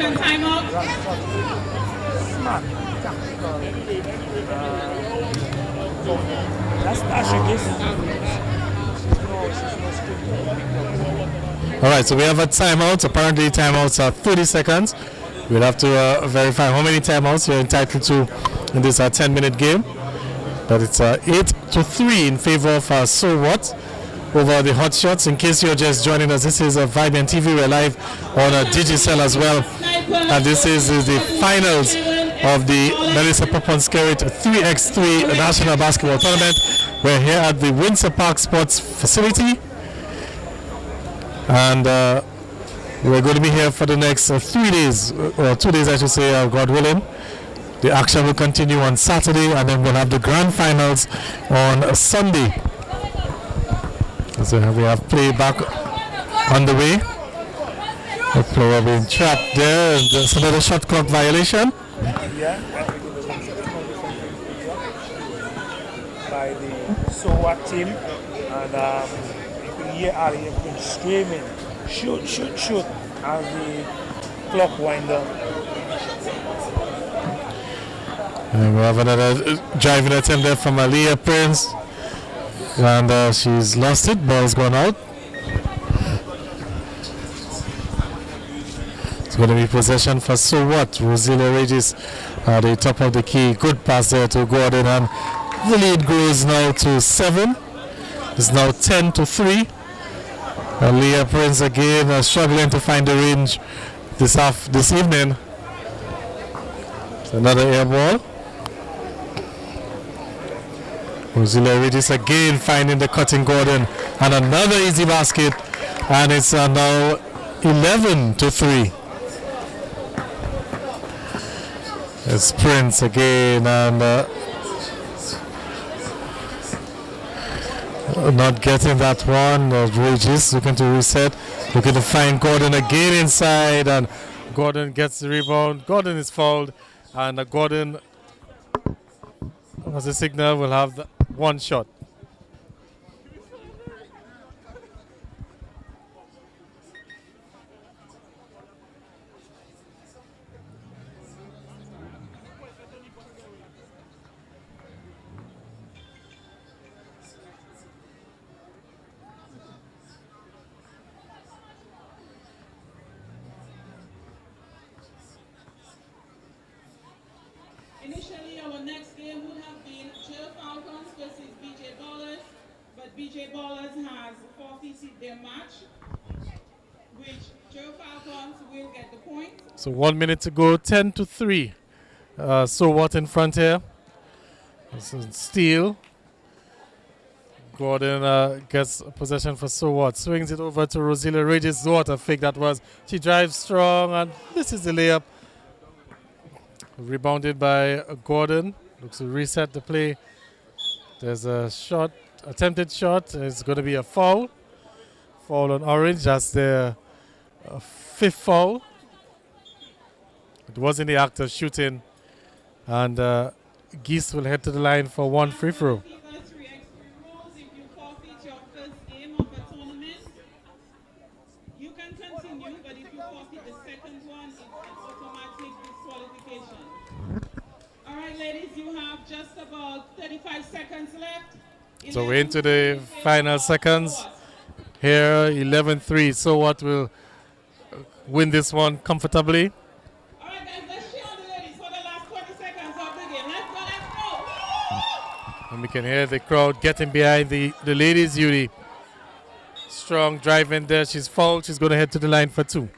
second timeout. All right, so we have a timeout. Apparently, timeouts are 30 seconds. We'll have to verify how many timeouts you're entitled to in this 10-minute game. But it's 8-3 in favor of So What over the Hot Shots. In case you're just joining us, this is Vibrant TV. We're live on Digicel as well. And this is the finals of the Melissa Poponskarit 3x3 National Basketball Tournament. We're here at the Windsor Park Sports Facility. And we're going to be here for the next 3 days, or 2 days I should say, God willing. The action will continue on Saturday, and then we'll have the grand finals on Sunday. So we have play back on the way. The player being trapped there, and there's another shot clock violation. By the SOWAT team, and you can hear Ali been screaming, shoot, shoot, shoot, as the clock winds down. And we have another driving attempt there from Aliyah Prince, and she's lost it. Ball's gone out. It's going to be possession for So What. Rosilla Regis at the top of the key. Good pass there to Gordon, and the lead grows now to 7. It's now 10-3. Aliyah Prince again struggling to find the range this evening. It's another air ball. Rosilla Regis again finding the cutting Gordon, and another easy basket, and it's now 11-3. It's Prince again, and not getting that one. Regis looking to reset, looking to find Gordon again inside, and Gordon gets the rebound. Gordon is fouled, and Gordon, as a signal, will have the one shot. Initially, our next game would have been Jill Falcons versus BJ Ballers, but BJ Ballers has forfeited their match, which Jill Falcons will get the point. So 1 minute to go, 10-3. So What in front here? This is Steele. Gordon gets possession for So What. Swings it over to Rosilla Regis. What a fake that was. She drives strong, and this is the layup. Rebounded by Gordon. Looks to reset the play. There's a shot, attempted shot. It's going to be a foul. Foul on Orange. That's their fifth foul. It was in the act of shooting. And Geese will head to the line for one free throw. Just about 35 seconds left. So we're into the final seconds. Here, 11-3. So What will win this one comfortably. All right, guys, let's cheer on the ladies for the last 20 seconds of the game. Let's go, let's go. And we can hear the crowd getting behind the ladies' Yuri. Strong drive in there. She's fouled. She's going to head to the line for two.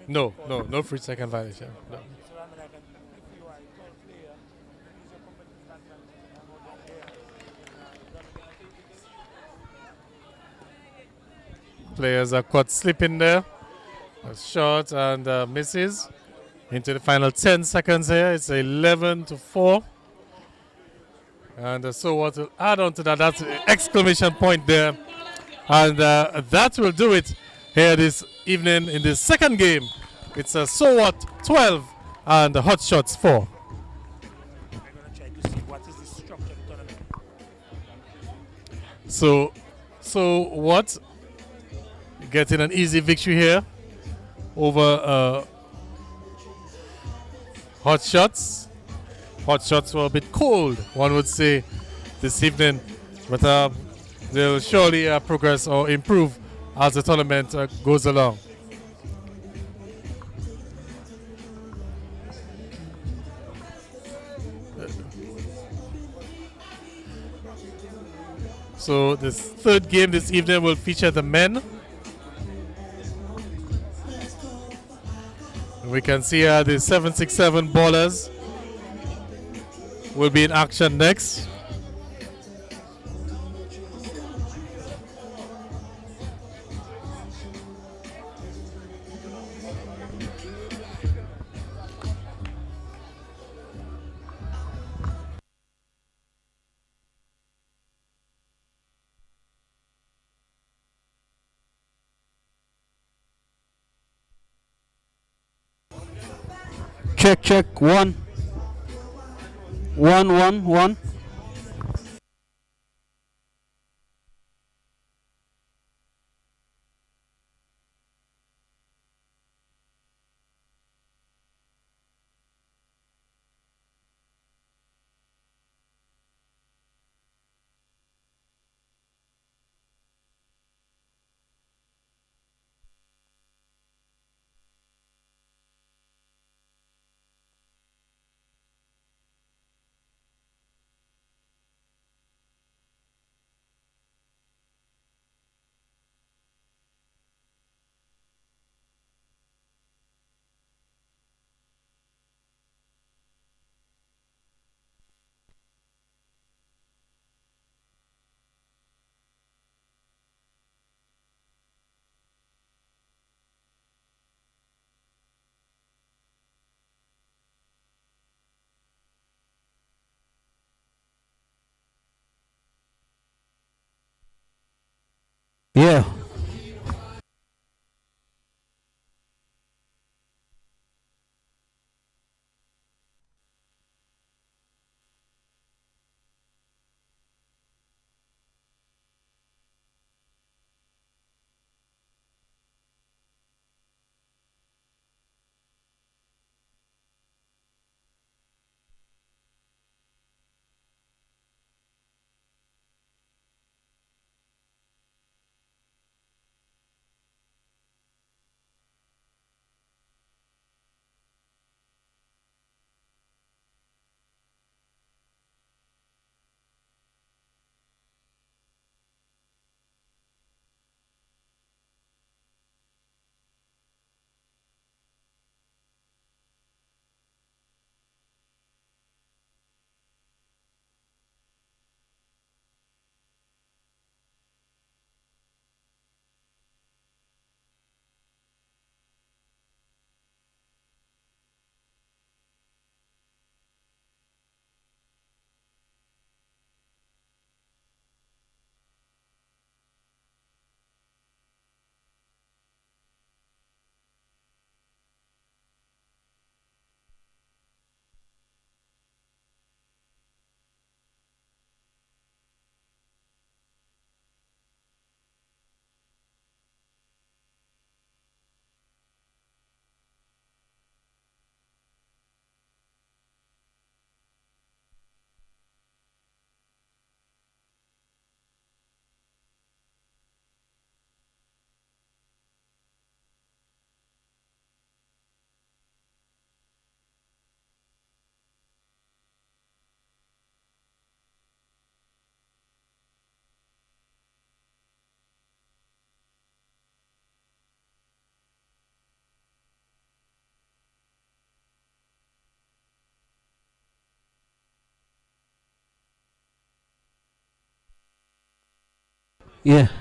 No free second violation. No. Players are caught slipping there. A shot and misses. Into the final 10 seconds here. It's 11-4. And So What will add on to that. That's an exclamation point there. And that will do it here this evening in the second game. It's So What 12, and Hot Shots 4. I'm going to try to see what is the structure of the tournament. So what? Getting an easy victory here over Hot Shots. Hot Shots were a bit cold, one would say, this evening, but they'll surely progress or improve as the tournament goes along. So this third game this evening will feature the men. We can see the 767 ballers will be in action next. Check 1 1 1 1. Yeah.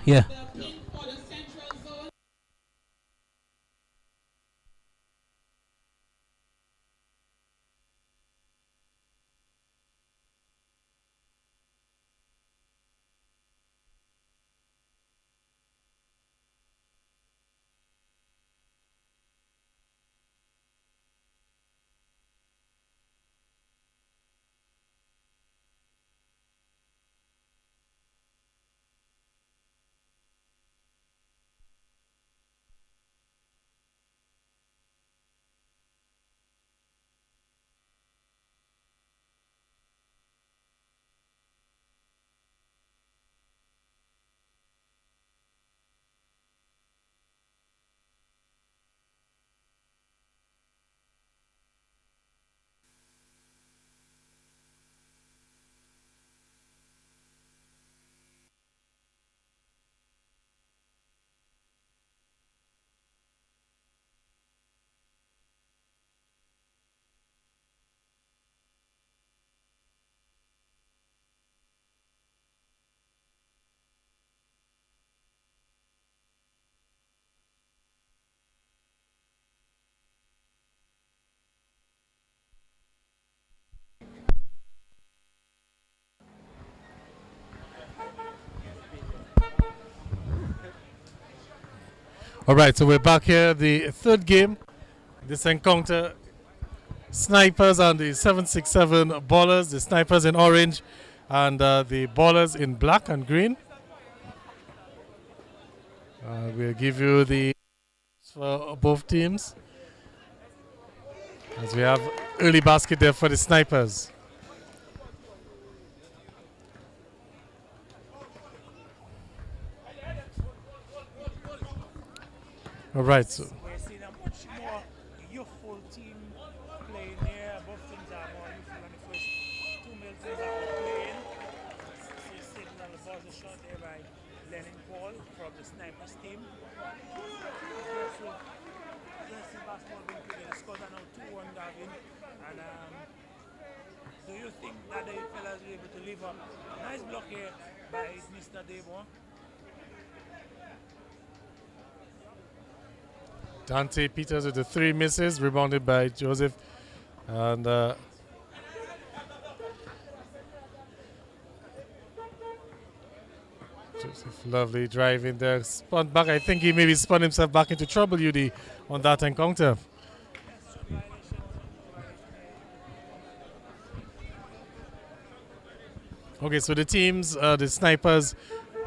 Yeah. The pin for the central zone. All right, so we're back here. The third game. This encounter, snipers and the 767 ballers. The snipers in orange and the ballers in black and green. We'll give you the for both teams. As we have early basket there for the snipers. All right, so We're seeing a much more youthful team playing here. Both teams are more youthful than the first 2 male teams that were playing. So signal the buzzer shot there by Lennon Paul from the Snipers team. Aggressive basketball being played. The scores are now 2-1 Gavin. And do you think that the fellas will be able to live up? Nice block here by Mr. Debo. Dante Peters with the 3 misses, rebounded by Joseph. And Joseph, lovely drive in there. Spun back. I think he maybe spun himself back into trouble, UD, on that encounter. Okay, so the teams, the snipers,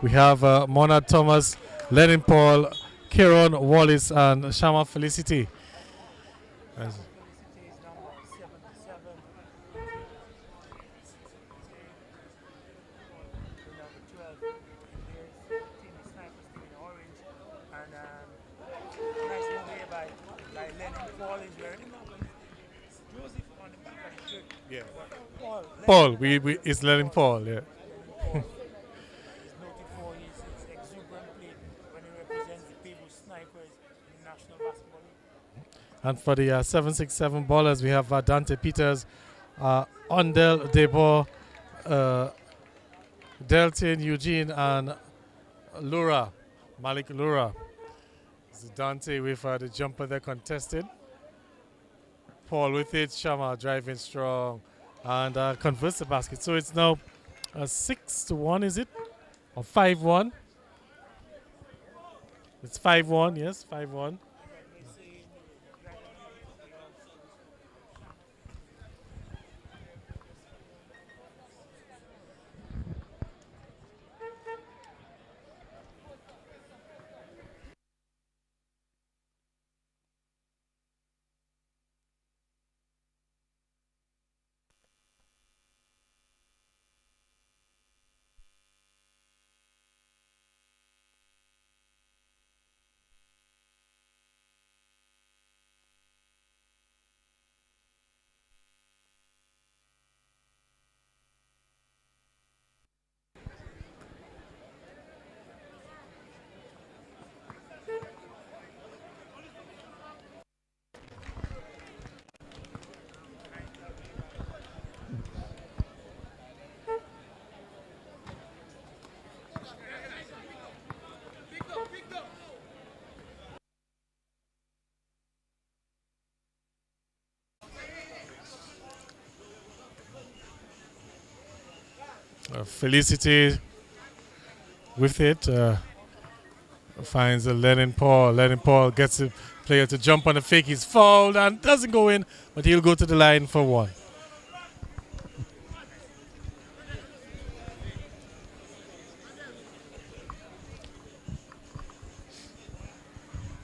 we have Monad Thomas, Lennon Paul, Kieron Wallace, and Shama Felicity. As Felicity is number 77. Number 12. There's team Snipers team in orange. And nice move here by Lennon Paul is wearing the number. Joseph on the back of the shirt. Yeah. Paul. Paul, it's Lennon Paul, yeah. He's noted for his exuberant play when he represents the Table Snipers in the National Basketball League. And for the 767 ballers, we have Dante Peters, Ondel Debo, Delton Eugene, and Malik Lura. This is Dante with the jumper there contested. Paul with it, Shama driving strong, and converts the basket. So it's now 6-1, is it? Or 5-1? It's 5-1, yes, 5-1. Felicity with it finds a Lennon Paul. Lennon Paul gets the player to jump on the fake. He's fouled and doesn't go in, but he'll go to the line for one.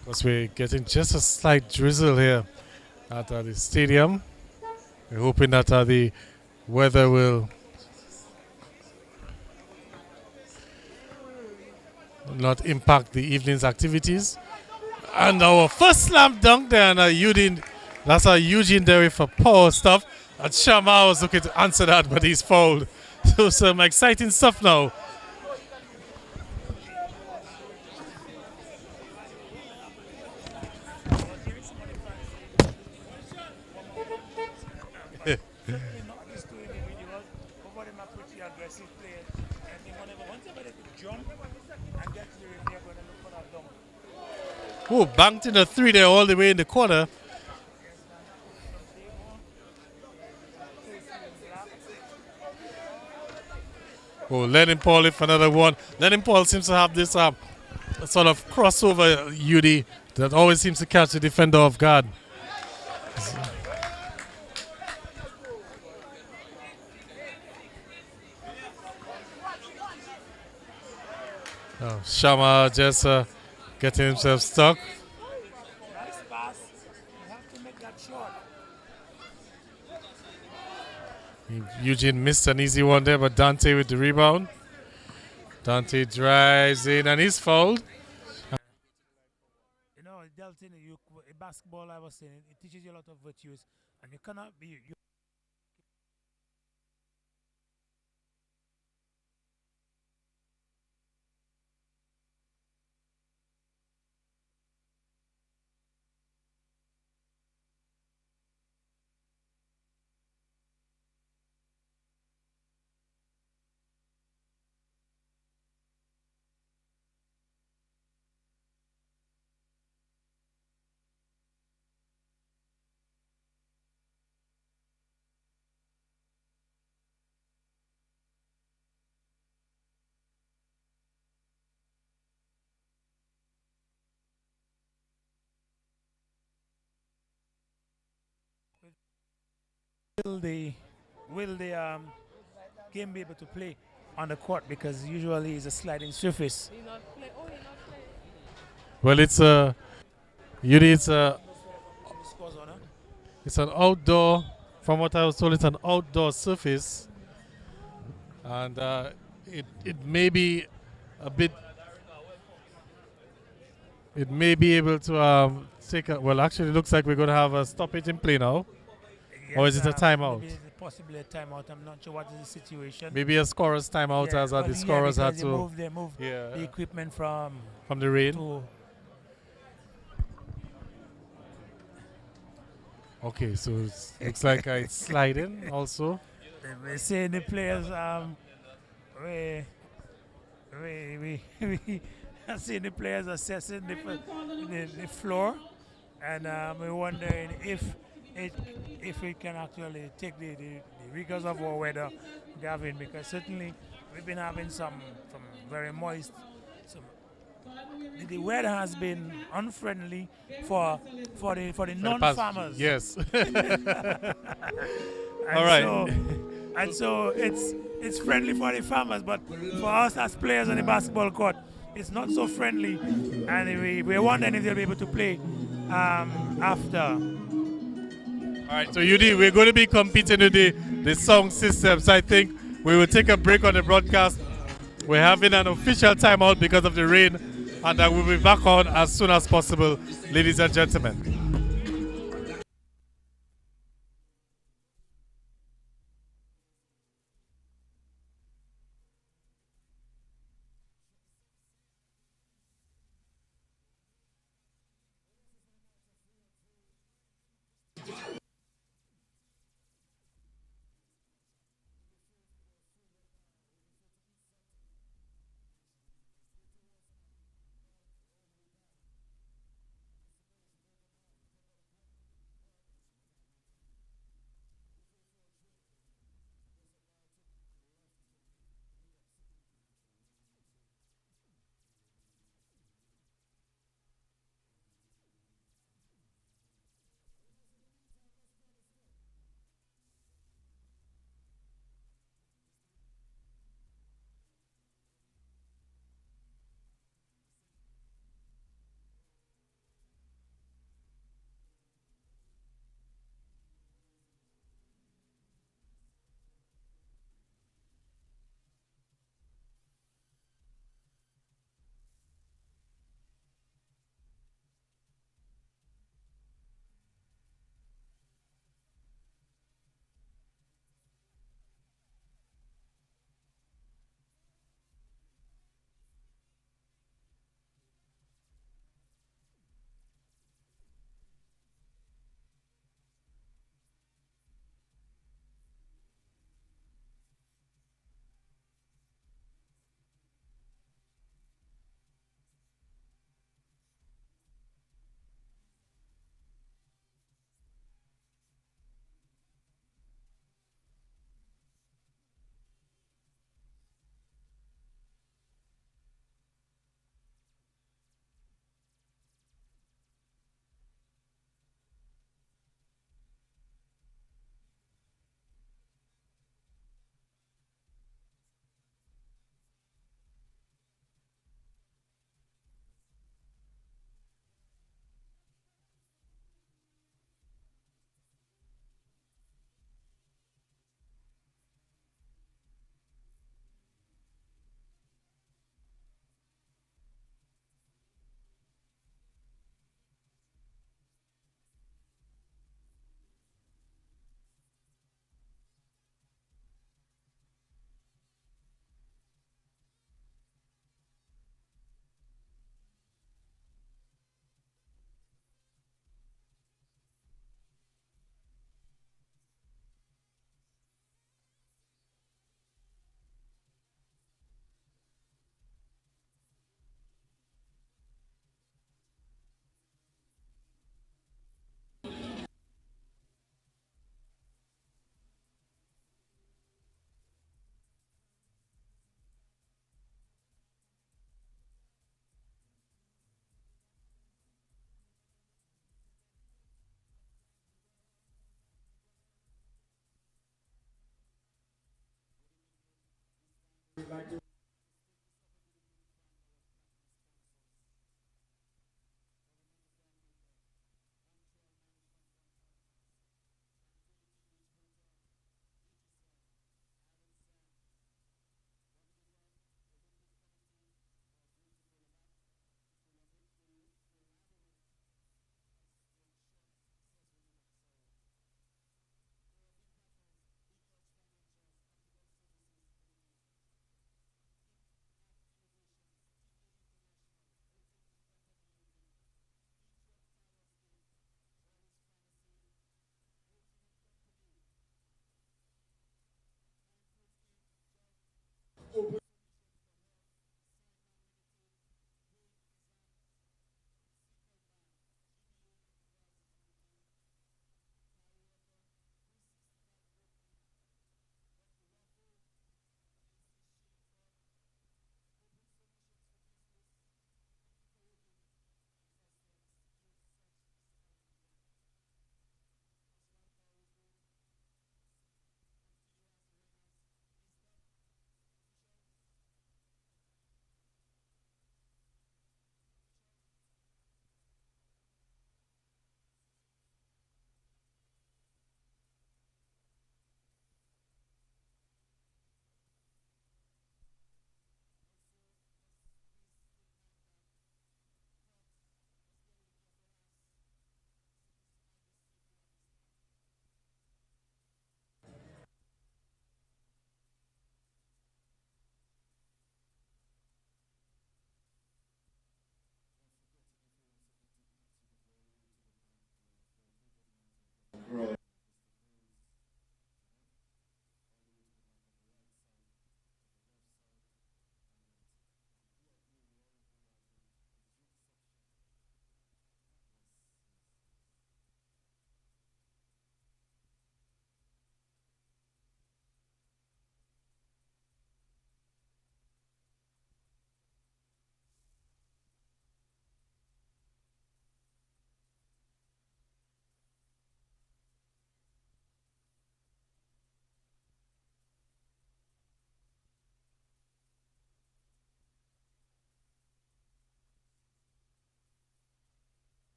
Because we're getting just a slight drizzle here at the stadium. We're hoping that the weather will not impact the evening's activities. And our first slam dunk there, and that's a Eugene there for power stuff. And Shama was looking to answer that, but he's fouled. So some exciting stuff now. Oh, banked in a 3 there all the way in the corner. Oh, Lennon Paul for another one. Lennon Paul seems to have this sort of crossover UD that always seems to catch the defender off guard. Shama just getting himself stuck. Nice pass. You have to make that short. Eugene missed an easy one there, but Dante with the rebound. Dante drives in and he's fouled. You know, Delton, basketball, I was saying, it teaches you a lot of virtues, and you cannot be. Will the game be able to play on the court, because usually it's a sliding surface. Well, it's a it's Scores on, huh? it's an outdoor. From what I was told, it's an outdoor surface, and it may be a bit. It may be able to take a. Well, actually, it looks like we're going to have a stoppage in play now. Yes, Or is it a timeout? Maybe it's possibly a timeout. I'm not sure what is the situation. Maybe a scorer's timeout, as the scorers had because to they moved the equipment from the rain. to Okay, so it looks like it's sliding also. we're saying the players we are seeing the players assessing the floor, and we're wondering if we can actually take the rigors of our weather, Gavin, because certainly we've been having some very moist. The weather has been unfriendly for the non-farmers. Yes. All right. So it's friendly for the farmers, but for us as players on the basketball court, it's not so friendly, and we're wondering if they'll be able to play after. All right, so UD, we're going to be competing with the sound systems. I think we will take a break on the broadcast. We're having an official timeout because of the rain, and we'll be back on as soon as possible, ladies and gentlemen.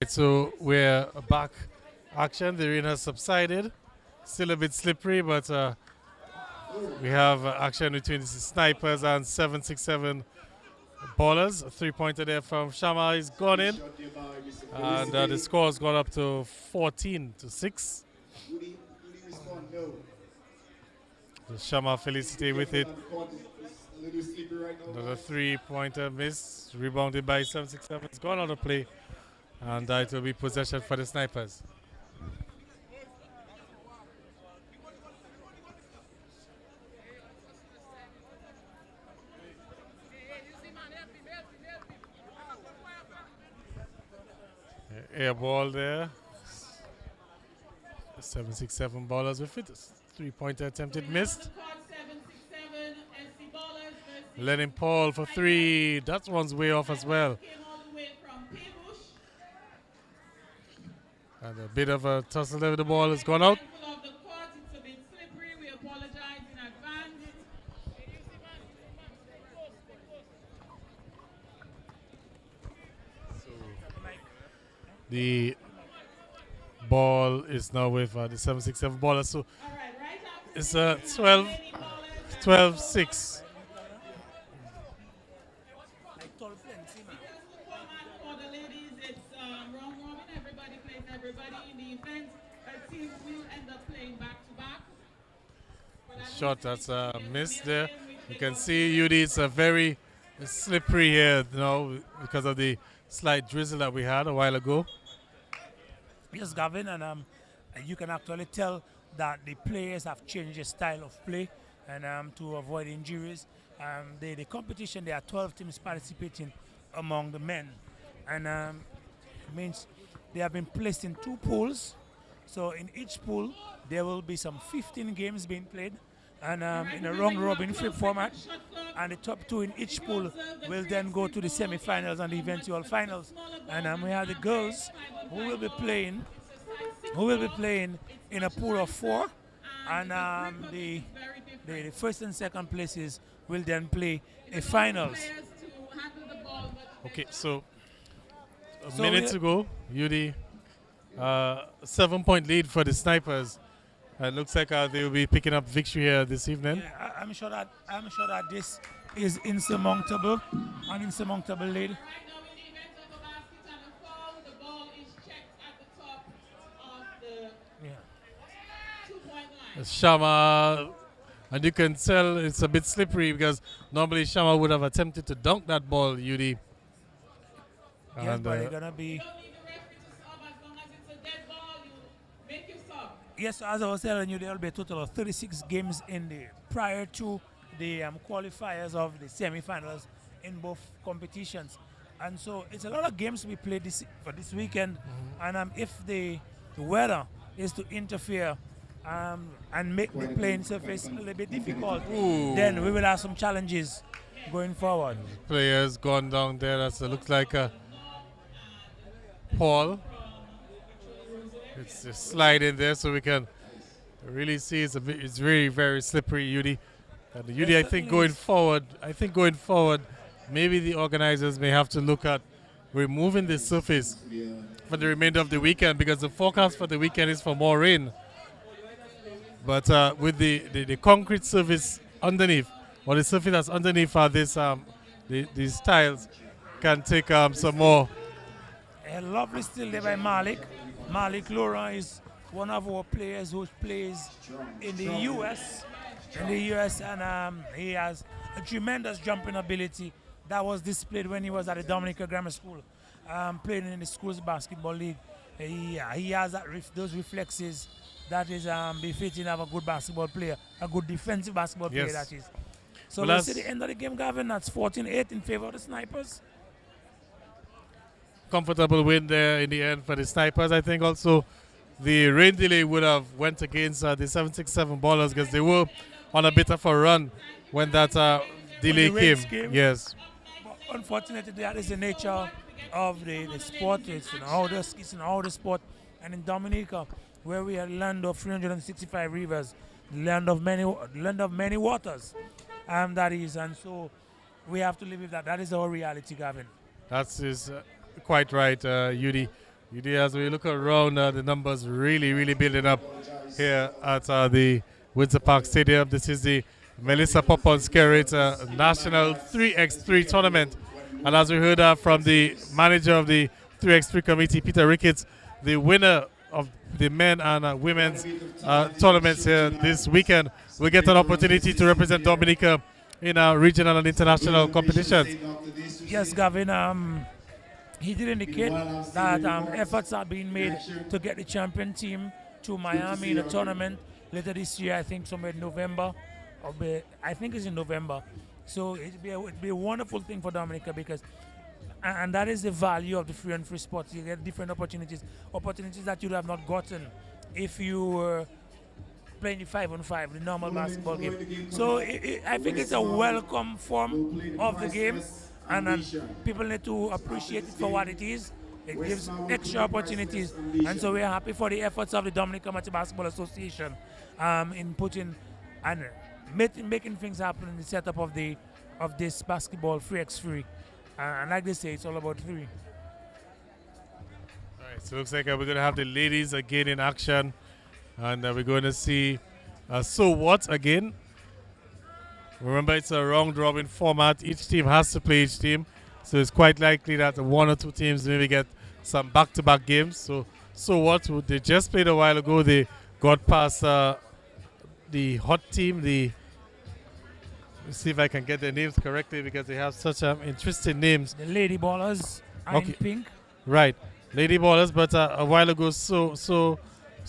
So we're back. Action. The rain has subsided. Still a bit slippery, but we have action between the snipers and 767 ballers. A three-pointer there from Shama is gone in. And the score has gone up to 14-6. So Shama Felicity with it. Another three-pointer miss. Rebounded by 767. It's gone out of play. And it will be possession for the snipers. Air ball there. 767 ballers with it. Three-pointer attempted, missed. Letting Paul for three. That one's way off as well. And a bit of a tussle there with the ball has gone out. The ball is now with the 767 baller. So it's 12-6. For the ladies, it's round robin. Everybody plays everybody in the event. A team will end up playing back to back. Shot that's missed there. You can see UD, it's a very slippery here, because of the slight drizzle that we had a while ago. Yes, Gavin, and you can actually tell that the players have changed their style of play and to avoid injuries. The competition, there are 12 teams participating among the men, and it means they have been placed in 2 pools. So in each pool, there will be some 15 games being played, and in a round-robin format, and the top 2 in each pool will then go to the semi-finals and the eventual finals. And we have the girls who will be playing in a pool of 4, and the first and second places will then play a finals. Okay, so a minute to go. UD 7-point lead for the Snipers. It looks like they will be picking up victory here this evening. Yeah, I'm sure that this is insurmountable, an insurmountable lead. Shama, and you can tell it's a bit slippery because normally Shama would have attempted to dunk that ball, UD. Yes, and, but it's gonna be. Yes, as I was telling you, there will be a total of 36 games prior to the qualifiers of the semi-finals in both competitions, and so it's a lot of games we played for this weekend. And if the weather is to interfere and make the playing surface a little bit difficult, then we will have some challenges going forward. Players gone down there. That looks like a Paul. It's a slide in there, so we can really see it's really very slippery, UD. And the UD, I think going forward, maybe the organizers may have to look at removing the surface for the remainder of the weekend, because the forecast for the weekend is for more rain. But with the concrete surface underneath, or the surface that's underneath these tiles, can take some more. A lovely steal there by Malik. Malik Laurent is one of our players who plays in the U.S. And he has a tremendous jumping ability that was displayed when he was at the Dominica Grammar School, playing in the school's basketball league. He has those reflexes that is befitting of a good basketball player, a good defensive basketball player, that is. So let's see the end of the game, Gavin. That's 14-8 in favor of the Snipers. Comfortable win there in the end for the Snipers. I think also the rain delay would have went against the 767 ballers, because they were on a bit of a run when that delay came. Yes. But unfortunately, that is the nature of the sport. It's an outdoor sport. And in Dominica, where we are land of 365 rivers, the land of many waters, that is. And so we have to live with that. That is our reality, Gavin. That is quite right, UD. UD, as we look around, the numbers really building up here at the Windsor Park Stadium. This is the Melissa Popon-Skerritt National 3x3 tournament. And as we heard from the manager of the 3x3 committee, Peter Ricketts, the winner of the men and women's tournaments here this weekend will get an opportunity to represent Dominica in regional and international competitions. Yes, Gavin. He did indicate that efforts are being made to get the champion team to Miami in a tournament later this year. I think somewhere in November. I think it's in November. So it'd be a wonderful thing for Dominica, because, and that is the value of the free and free sports. You get different opportunities that you would have not gotten if you were playing the 5-on-5, the normal basketball game. So I think it's a welcome form of the game. And people need to appreciate it for what it is. It gives extra opportunities. And so we're happy for the efforts of the Dominica Amateur Basketball Association in putting and making things happen in the setup of this basketball 3x3. And like they say, it's all about 3. Right. Right, so it looks like we're going to have the ladies again in action, and we're going to see So What again. Remember, it's a round-robin format. Each team has to play each team, so it's quite likely that one or two teams maybe get some back-to-back games. So What? They just played a while ago. They got past the hot team. Let's see if I can get their names correctly because they have such interesting names. The Lady Ballers, in pink. Right, Lady Ballers, but a while ago, So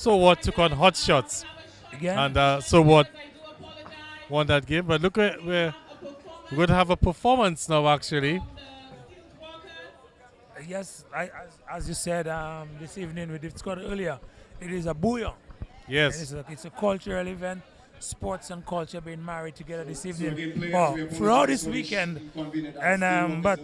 What took on Hot Shots. Again? And So What won that game. But look, we're going to have a performance now, actually. Yes, as you said this evening, we discussed earlier, it is a booyah. Yes. It's a cultural event, sports and culture being married together this evening. Throughout this weekend. And but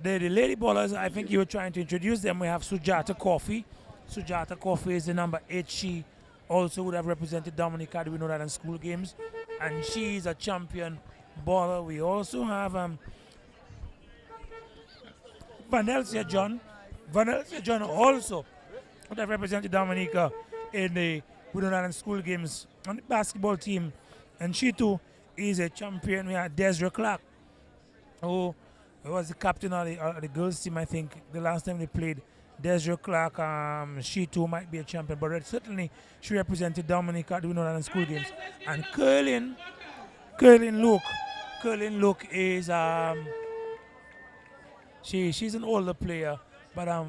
the Lady Ballers, I think you were trying to introduce them. We have Sujata Coffee. Sujata Coffee is the number 8. She also would have represented Dominica. We know that in school games. And she is a champion baller. We also have Vanelsia John. Vanelsia John also would have represented Dominica in the Woodland Island school games on the basketball team. And she too is a champion. We had Desiree Clark, who was the captain of the girls team, I think, the last time they played. Desiree Clark, she too might be a champion, but certainly she represented Dominica at the Woodland Island school games. And Curlin Luke is she's an older player, but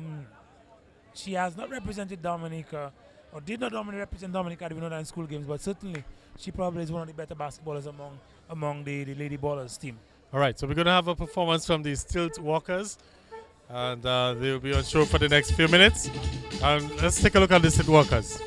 she has not represented Dominica, or did not represent Dominica at the Woodland Island school games, but certainly she probably is one of the better basketballers among the Lady Ballers team. All right, so we're going to have a performance from the Stilt Walkers, and they will be on show for the next few minutes. And let's take a look at the Stilt Walkers.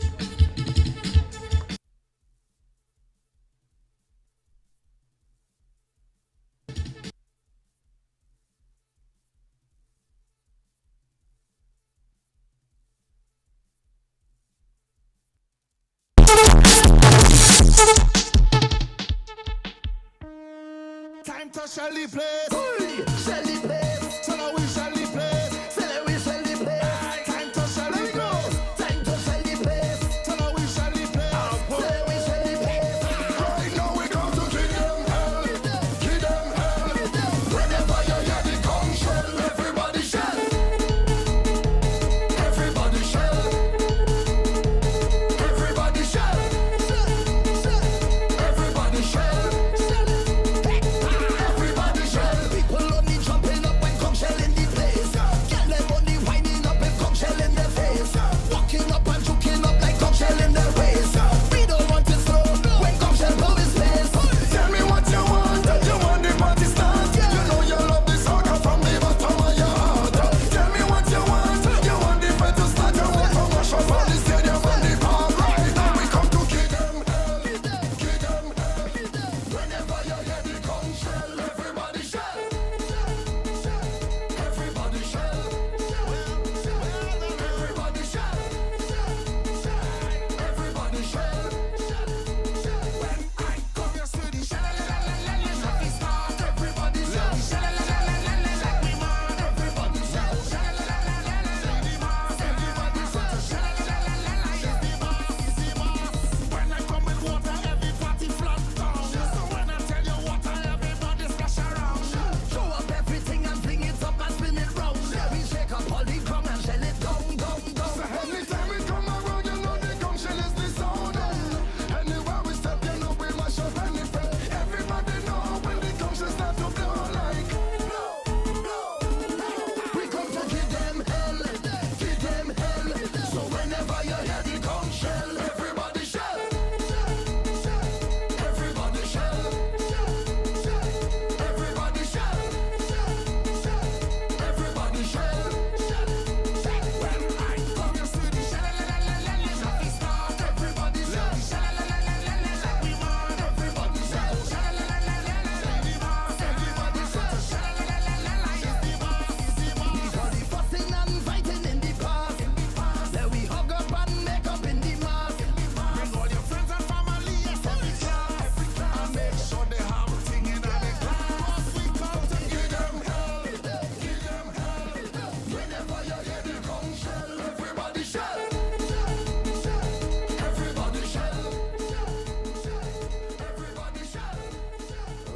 Time to Shelly play. Shelly play. So now we Shelly play. Say we Shelly play. Time to Shelly go. Time to Shelly play. So now we Shelly play. Say we Shelly play. Right now we come to kill them hell. Kill them hell. Whenever you hear the gong shell, everybody shell. Everybody shell. Everybody shell. Everybody shell. Everybody shell. People on the jump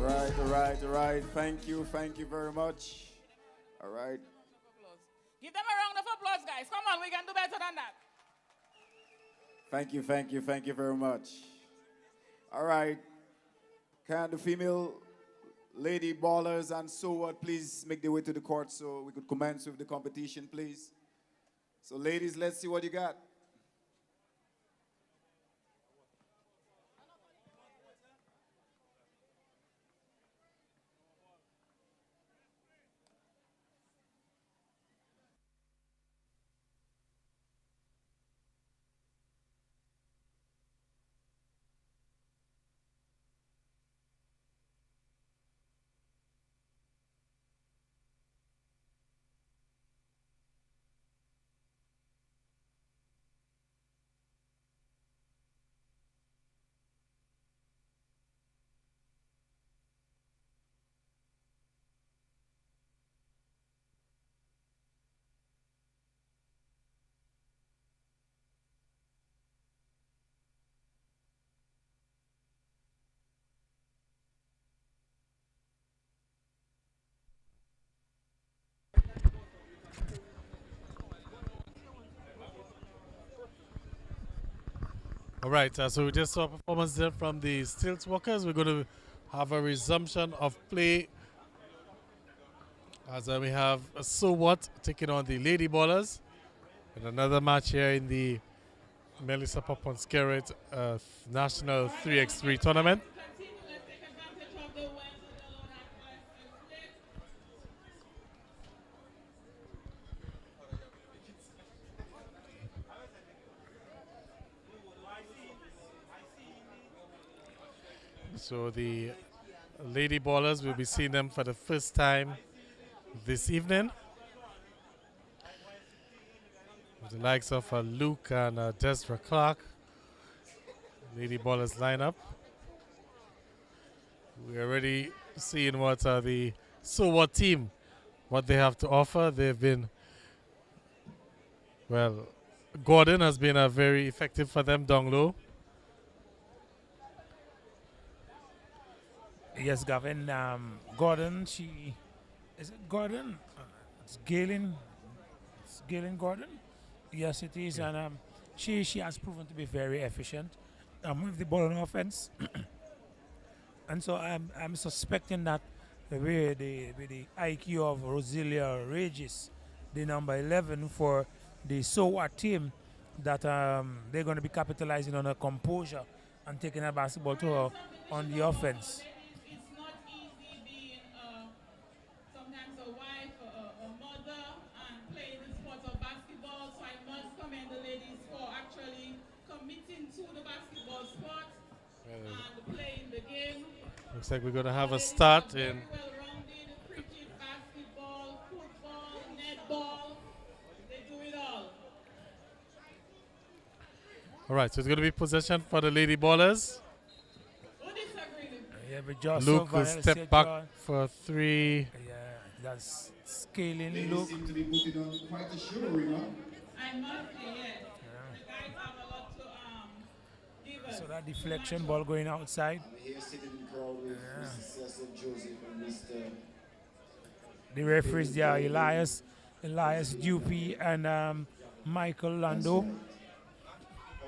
All right. Thank you very much. All right. Give them a round of applause, guys. Come on, we can do better than that. Thank you very much. All right. Can the female lady ballers and so what please make their way to the court so we could commence with the competition, please? So, ladies, let's see what you got. All right, so we just saw a performance there from the Stilt Walkers. We're going to have a resumption of play as we have So What taking on the Lady Ballers in another match here in the Melissa Poponskeret National 3x3 tournament. So the Lady Ballers, will be seeing them for the first time this evening. With the likes of Luke and Desra Clark. Lady Ballers lineup. We're already seeing what the So What team, what they have to offer. They've been, well, Gordon has been very effective for them down low. Yes, Gavin. Gordon, is it Gordon? It's Galen. It's Galen Gordon. Yes, it is, yeah. And she has proven to be very efficient with the ball on offense. And so I'm suspecting that with the IQ of Roselia Regis, the number 11 for the So What team, that they're going to be capitalizing on her composure and taking her basketball to her on the offense. Looks like we're going to have a start in. All right, so it's going to be possession for the Lady Ballers. Luke will step back for three. Yeah, that's scaling Luke. Seem to be putting on quite a show, you know? I must say, yes. The guys have a lot to give us. So that deflection ball going outside. I'm here sitting in the crowd with Mr. Cecil Joseph and Mr. The referees there, Elias Dupy and Michael Lando. How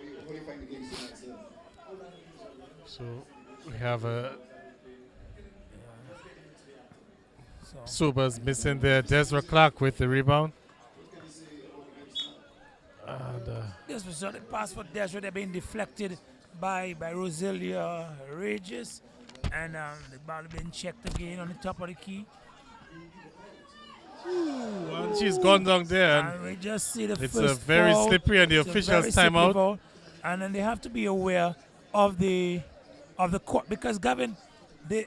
do you find the game tonight, sir? So we have a Subas missing there. Desra Clark with the rebound. And yes, we saw the pass for Desra. They're being deflected by Roselia Regis. And the ball being checked again on the top of the key. ooh, and she's gone down there. And we just see the It's first a very foul. slippery, and the It's a officials very slippery timeout. ball. And then they have to be aware of the court, because Gavin, the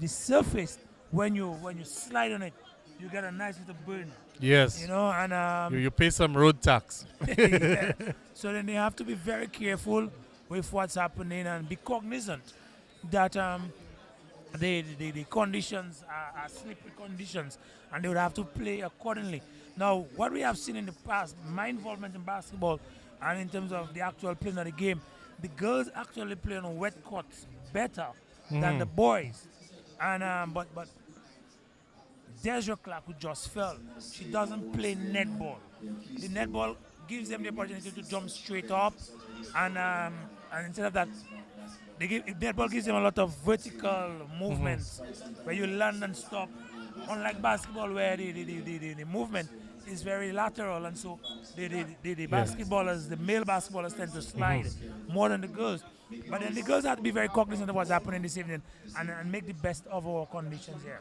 surface, when you slide on it, you get a nice little burn. Yes. You know, and You pay some road tax. yeah. So then they have to be very careful with what's happening and be cognizant that the conditions are slippery conditions, and they would have to play accordingly. Now, what we have seen in the past, my involvement in basketball and in terms of the actual playing of the game, the girls actually play on wet courts better than the boys. And but Desiree Clark, who just fell, she doesn't play netball. The netball gives them the opportunity to jump straight up, and instead of that, netball gives them a lot of vertical movements where you land and stop. Unlike basketball, where the movement is very lateral, and so the basketballers, the male basketballers, tend to slide more than the girls. But then the girls have to be very cognizant of what's happening this evening and make the best of our conditions here.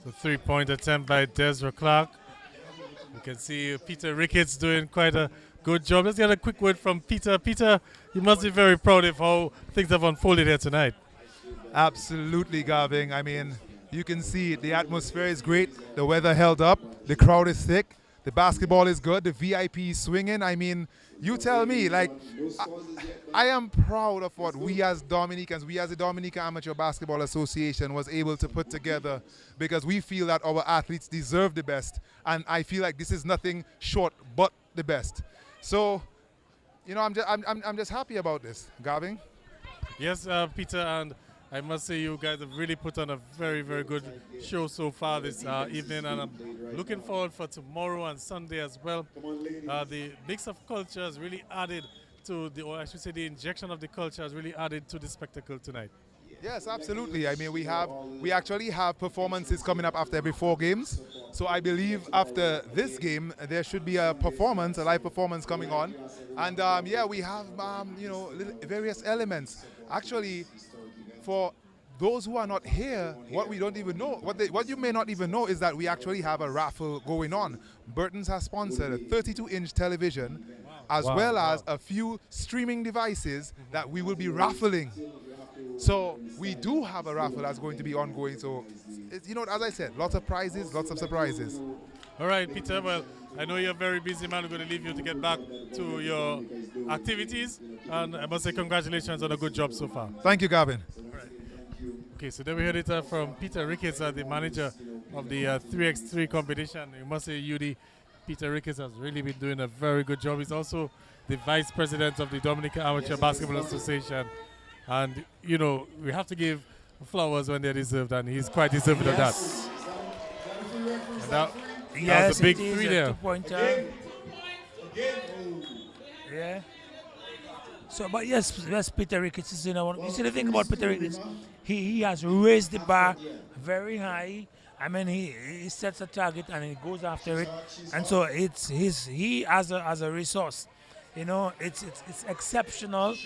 The 3-point attempt by Desiree Clark. You can see Peter Ricketts doing quite a good job. Let's get a quick word from Peter. Peter, you must be very proud of how things have unfolded here tonight. Absolutely, Garvin. I mean, you can see the atmosphere is great. The weather held up. The crowd is thick. The basketball is good. The VIP is swinging. I mean, you tell me. Like, I am proud of what we as Dominicans, we as the Dominican Amateur Basketball Association was able to put together, because we feel that our athletes deserve the best. And I feel like this is nothing short but the best. So, you know, I'm just happy about this, Garvin. Yes, Peter, and I must say you guys have really put on a very, very good show so far this evening, and I'm looking forward for tomorrow and Sunday as well. The mix of culture has really added to the, or I should say the injection of the culture has really added to the spectacle tonight. Yes, absolutely. I mean, we actually have performances coming up after every 4 games. So I believe after this game, there should be a performance, a live performance coming on. And yeah, we have, you know, various elements. Actually, for those who are not here, what we don't even know, what you may not even know is that we actually have a raffle going on. Burton's has sponsored a 32-inch television, as well as a few streaming devices that we will be raffling. So we do have a raffle that's going to be ongoing. So, you know, as I said, lots of prizes, lots of surprises. All right, Peter, well, I know you're a very busy man. We're going to leave you to get back to your activities. And I must say congratulations on a good job so far. Thank you, Gavin. Okay, so then we heard it from Peter Ricketts, the manager of the 3x3 competition. You must say, UD, Peter Ricketts has really been doing a very good job. He's also the vice president of the Dominican Amateur Basketball Association. And, you know, we have to give flowers when they're deserved, and he's quite deserving of that. And that was a big 3 there. 2-pointer. Yeah. So, but yes, Peter Ricketts is, you know, you see the thing about Peter Ricketts, he has raised the bar very high. I mean, he sets a target and he goes after it, and so he as a resource, you know, it's exceptional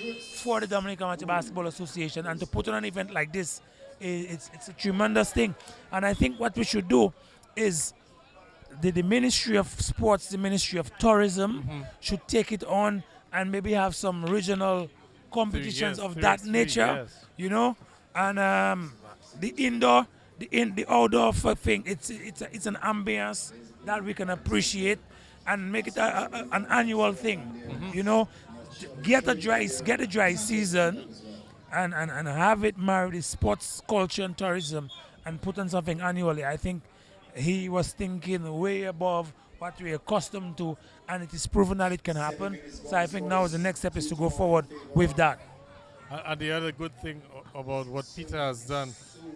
for the Dominican Amateur Basketball Association, and to put on an event like this, it's a tremendous thing. And I think what we should do is the Ministry of Sports, the Ministry of Tourism should take it on and maybe have some regional competitions of that nature, you know, and the indoor, the outdoor thing. It's an ambience that we can appreciate and make it an annual thing, you know. Get a dry season, and have it married with sports, culture, and tourism, and put on something annually. I think he was thinking way above what we're accustomed to, and it is proven that it can happen. So I think now the next step is to go forward with that. And the other good thing about what Peter has done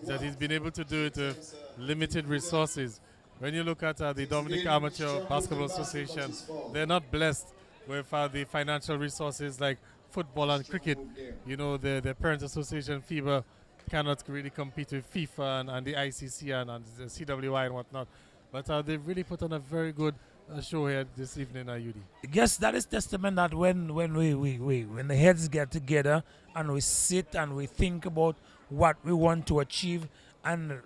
is that he's been able to do it with limited resources. When you look at the Dominican Amateur Basketball Association, they're not blessed with the financial resources like football and cricket. You know, the Parent Association, FIBA, cannot really compete with FIFA and the ICC and the CWI and whatnot. But they've really put on a very good show here this evening, UD. Yes, that is testament that when the heads get together and we sit and we think about what we want to achieve and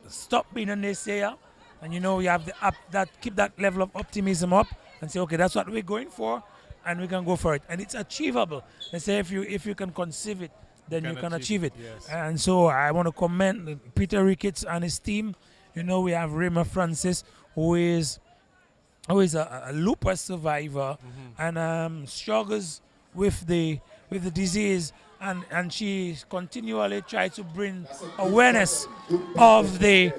stop being a naysayer, and you know, we have keep that level of optimism up and say, okay, that's what we're going for, and we can go for it, and it's achievable. They say if you can conceive it, then you can achieve it. Yes. And so I want to commend Peter Ricketts and his team. You know, we have Rima Francis, who is a lupus survivor and struggles with the disease, and she continually tries to bring awareness of the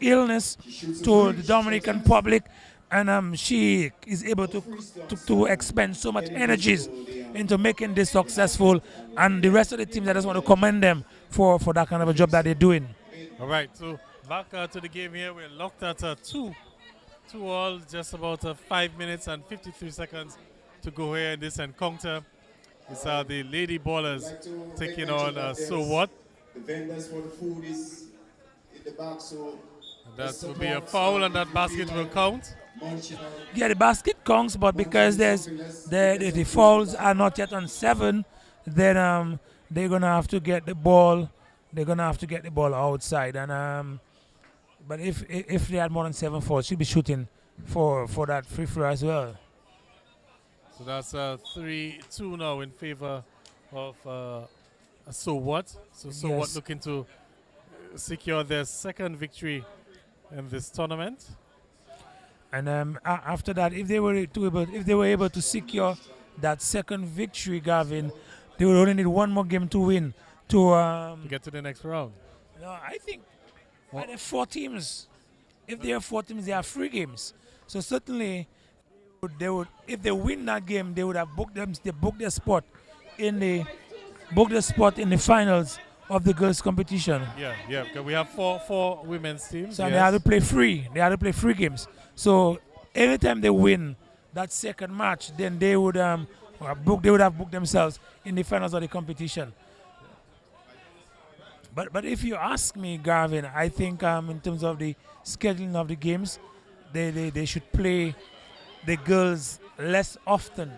illness to the Dominican public. and she is able to expend so much energies into making this successful. And the rest of the teams, I just want to commend them for that kind of a job that they're doing. All right, so back to the game here. We're locked at 2-all, just about 5 minutes and 53 seconds to go here in this encounter. It's the Lady Ballers taking on So What. The vendors for the food is in the back, so that will be a foul, and that basket will count. Yeah, the basket counts, but because the fouls are not yet on 7, then they're gonna have to get the ball. They're gonna have to get the ball outside, and but if they had more than 7 fouls, she'll be shooting for that free throw as well. So that's 3-2 now in favor of So What. So Yes. What looking to secure their second victory in this tournament. And after that, if they were able to secure that second victory, Gavin, they would only need one more game to win to get to the next round. No, I think there are 4 teams. If there are 4 teams, there are 3 games. So certainly, they would if they win that game, they would have booked their spot in the finals of the girls' competition. Yeah, because we have four women's teams. So yes. they had to play 3. They had to play 3 games. So anytime they win that second match, then they would have booked themselves in the finals of the competition. But if you ask me, Garvin, I think in terms of the scheduling of the games, they should play the girls less often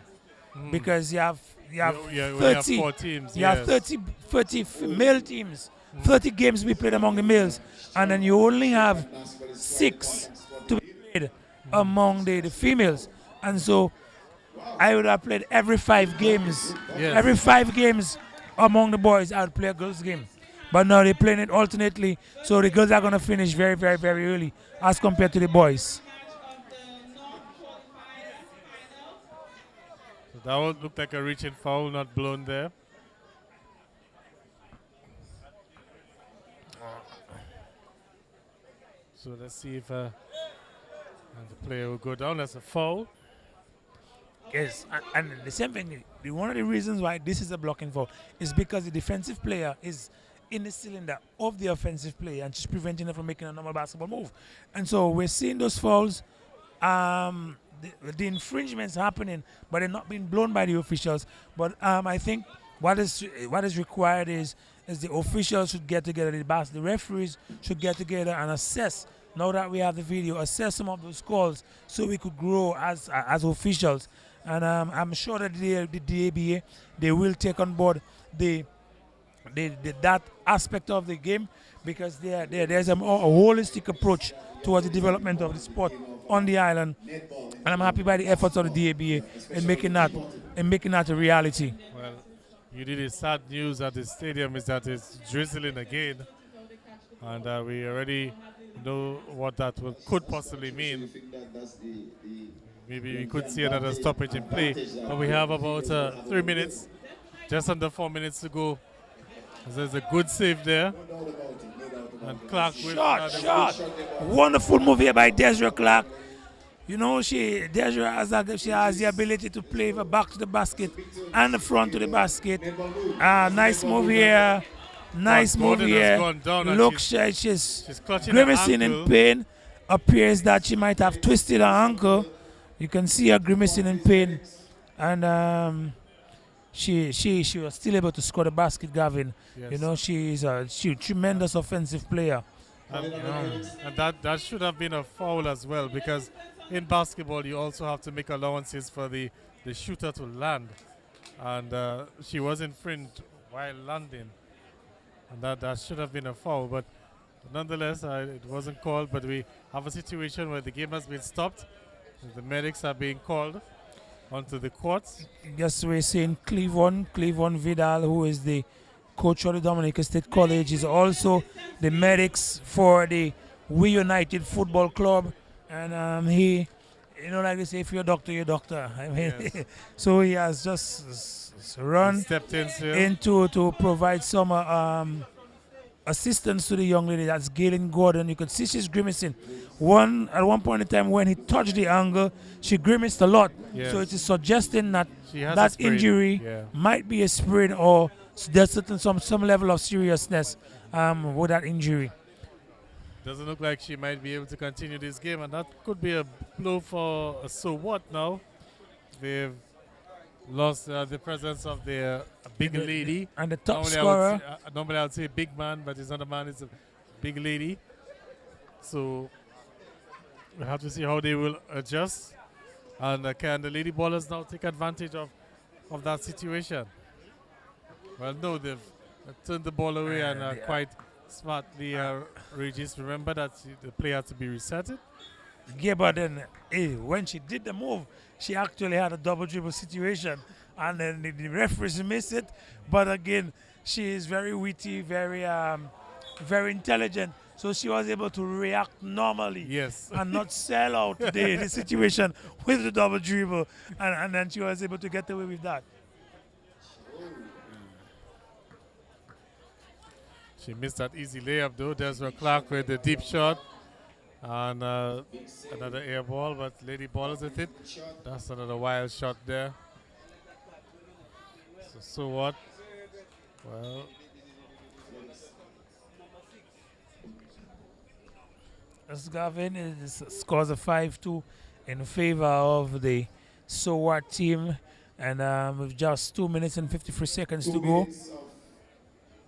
because you have 30 4 teams. You have 30 male teams, 30 games to be played among the males, and then you only have 6 to be played among the females. And so I would have played every 5 games. Yes. Every 5 games among the boys, I would play a girls' game. But now they're playing it alternately, so the girls are going to finish very, very, very early as compared to the boys. So that would look like a reaching foul, not blown there. So let's see if the player will go down. That's a foul. Yes, and the same thing, one of the reasons why this is a blocking foul is because the defensive player is in the cylinder of the offensive player and she's preventing them from making a normal basketball move. And so we're seeing those fouls, the infringements happening, but they're not being blown by the officials. But I think what is required is the officials should get together, the referees should get together and assess, now that we have the video, assess some of those calls so we could grow as officials. And I'm sure that the DABA, they will take on board that aspect of the game, because there's a holistic approach towards the development of the sport on the island, and I'm happy by the efforts of the DABA in making that a reality. Well, you did sad news at the stadium is that it's drizzling again, and we already know what that could possibly mean. Maybe we could see another stoppage in play, but we have about 3 minutes, just under 4 minutes to go. There's a good save there. And Clark with shot. Wonderful move here by Desiree Clark. You know, Desiree has the ability to play the back to the basket and the front to the basket. Nice move here. Nice move here. Look, she's grimacing in pain. Appears that she might have twisted her ankle. You can see her grimacing in pain. And she was still able to score the basket, Gavin. Yes. You know, she's a tremendous offensive player. And that should have been a foul as well, because in basketball you also have to make allowances for the shooter to land. And she was infringed while landing. And that should have been a foul. But nonetheless, it wasn't called. But we have a situation where the game has been stopped. The medics are being called onto the courts. Yes, we're seeing Cleavon Vidal, who is the coach of the Dominica State College, is also the medics for the We United Football Club. And he, you know, like they say, if you're a doctor, you're a doctor. I mean, yes. So he has just run stepped in to provide some assistance to the young lady. That's Galen Gordon. You could see she's grimacing. At one point in time when he touched the angle, she grimaced a lot. Yes. So it is suggesting that She has a that sprain. injury Yeah. might be a sprain, or there's some level of seriousness with that injury. Doesn't look like she might be able to continue this game, and that could be a blow for So What now. They've lost the presence of their big lady. And the top Normally scorer. Normally I would say big man, but it's not a man, it's a big lady. So we have to see how they will adjust. And can the lady ballers now take advantage of that situation? Well, no, they've turned the ball away and quite smartly Regis. Remember that the play had to be resetted. Yeah, but then when she did the move, she actually had a double dribble situation, and then the referees missed it. But again, she is very witty, very intelligent, so she was able to react normally. Yes. And not sell out the situation with the double dribble, and then she was able to get away with that. She missed that easy layup though. Desmond Clark with the deep shot. And another air ball, but Lady Ballers with it. That's another wild shot there. So what? Well, As Gavin scores a 5-2 in favor of the So What team, and with just 2 minutes and 53 seconds to go.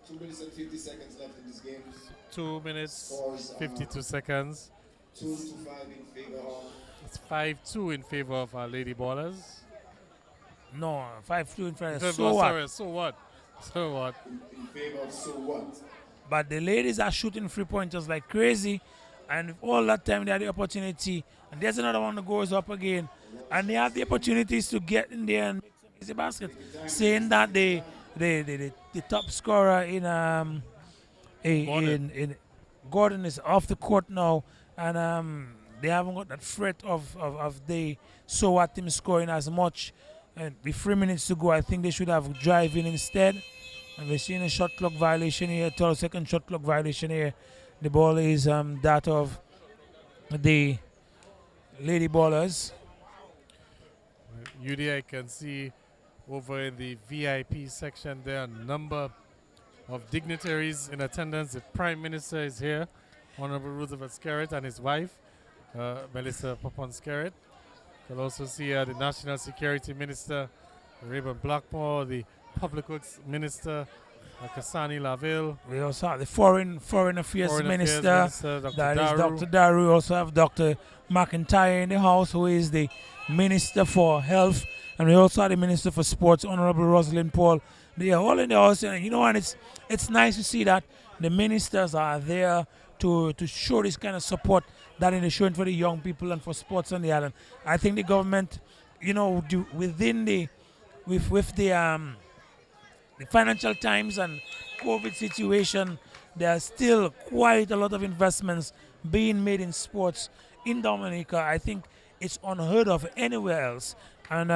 2 minutes and 50 seconds left in this game. 2 minutes, 52 seconds. 2 to 5 in favor of. It's 5-2 in favor of our Lady Ballers. No, 5-2 in favor of So So What. So what? So what? In favor of So What. But the ladies are shooting 3-pointers like crazy, and all that time they had the opportunity. And there's another one that goes up again, and they have the opportunities to get in there and make some easy basket. Saying that the top scorer in Gordon is off the court now, and they haven't got that threat of the So What team scoring as much. And with 3 minutes to go, I think they should have drive in instead. And we're seeing a shot clock violation here, 12-second shot clock violation here. The ball is that of the Lady Ballers. UDI can see over in the VIP section there a number of dignitaries in attendance. The Prime Minister is here, Honorable Roosevelt Skerritt, and his wife, Melissa Popon Skerritt. You can also see the National Security Minister, Rayburn Blackmore, the Public Works Minister, Kasani Laville. We also have the Foreign Affairs Minister, Dr. that is Daru. Dr. Daru. We also have Dr. McIntyre in the house, who is the Minister for Health. And we also have the Minister for Sports, Honorable Rosalind Paul. They are all in the house. And you know, and it's nice to see that the ministers are there to show this kind of support that they're showing for the young people and for sports on the island. I think the government, you know, within the financial times and COVID situation, there are still quite a lot of investments being made in sports in Dominica. I think it's unheard of anywhere else. And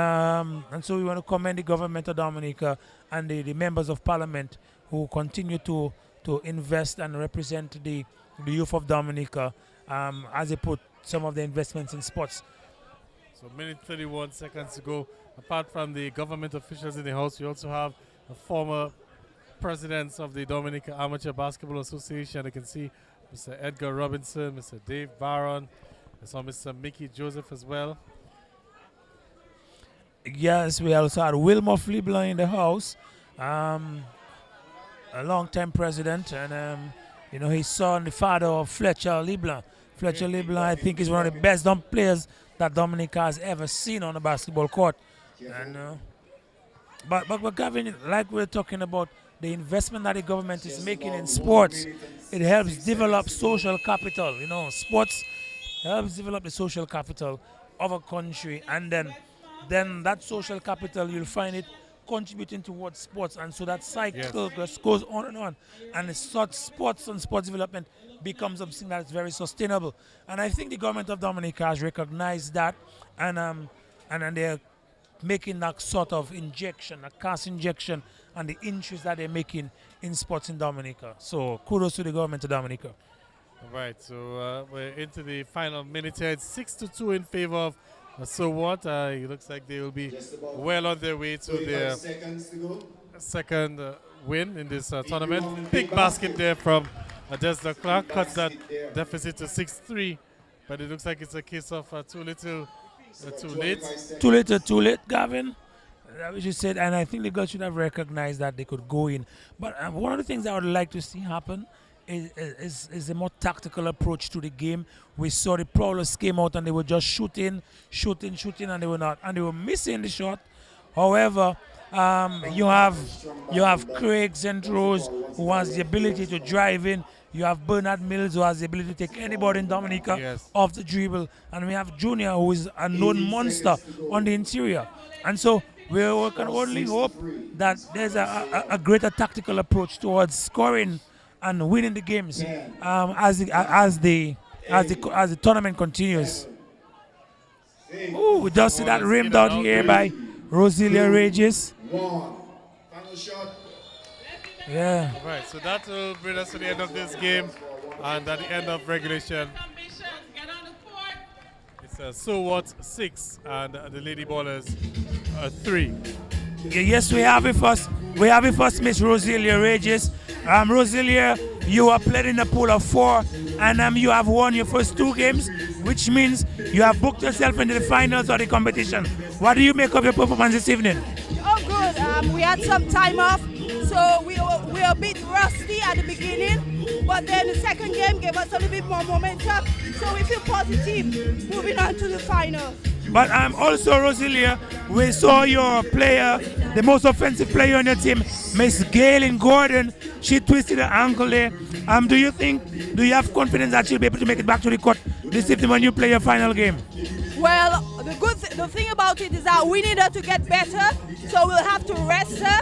so we want to commend the government of Dominica and the members of parliament who continue to invest and represent the youth of Dominica as they put some of the investments in sports. So minute 31 seconds to go. Apart from the government officials in the house, we also have the former presidents of the Dominica Amateur Basketball Association. You can see Mr. Edgar Robinson, Mr. Dave Barron. I saw Mr. Mickey Joseph as well. Yes, we also had Wilmer Flibler in the house, a long-time president, and you know, his son, the father of Fletcher Leblanc. Fletcher Leblanc, I think, is one of the best players that Dominica has ever seen on the basketball court. And but Gavin, like we're talking about, the investment that the government is making in sports, it helps develop social capital. You know, sports helps develop the social capital of a country, and then that social capital, you'll find it contributing towards sports, and so that cycle just goes on, and such sports and sports development becomes something that is very sustainable. And I think the government of Dominica has recognized that, and they're making that sort of injection, a cash injection, and the interest that they're making in sports in Dominica. So kudos to the government of Dominica. All right, so we're into the final minute here. It's 6-2 in favor of So What. It looks like they will be well on their way to their second win in this tournament. Big basket there from Desda Clark, cuts that deficit to 6-3, but it looks like it's a case of too little, too late. Too little, too late, Gavin. Which you said, and I think the girls should have recognized that they could go in. But one of the things I would like to see happen is a more tactical approach to the game. We saw the Prowlers came out and they were just shooting, and they were missing the shot. However, you have Craig Zentros, who has the ability to drive in. You have Bernard Mills, who has the ability to take anybody in Dominica off the dribble. And we have Junior, who is a known monster on the interior. And so we can only hope that there's a greater tactical approach towards scoring and winning the games as the tournament continues. Ooh, we just see that rimmed out here by Rosilia Regis. Yeah. All right, so that will bring us to the end of this game, and at the end of regulation, it's So What 6 and the Lady Ballers 3. Yes, we have it first. We have it first, Miss Rosilia Regis. Rosilia, you are played in a pool of 4, and you have won your first 2 games, which means you have booked yourself into the finals of the competition. What do you make of your performance this evening? Oh, good. We had some time off, so we were a bit rusty at the beginning, but then the second game gave us a little bit more momentum, so we feel positive moving on to the finals. But also, Rosilia, we saw your player, the most offensive player on your team, Miss Gaylin Gordon. She twisted her ankle there. Do you have confidence that she'll be able to make it back to the court this evening when you play your final game? Well, the thing about it is that we need her to get better, so we'll have to rest her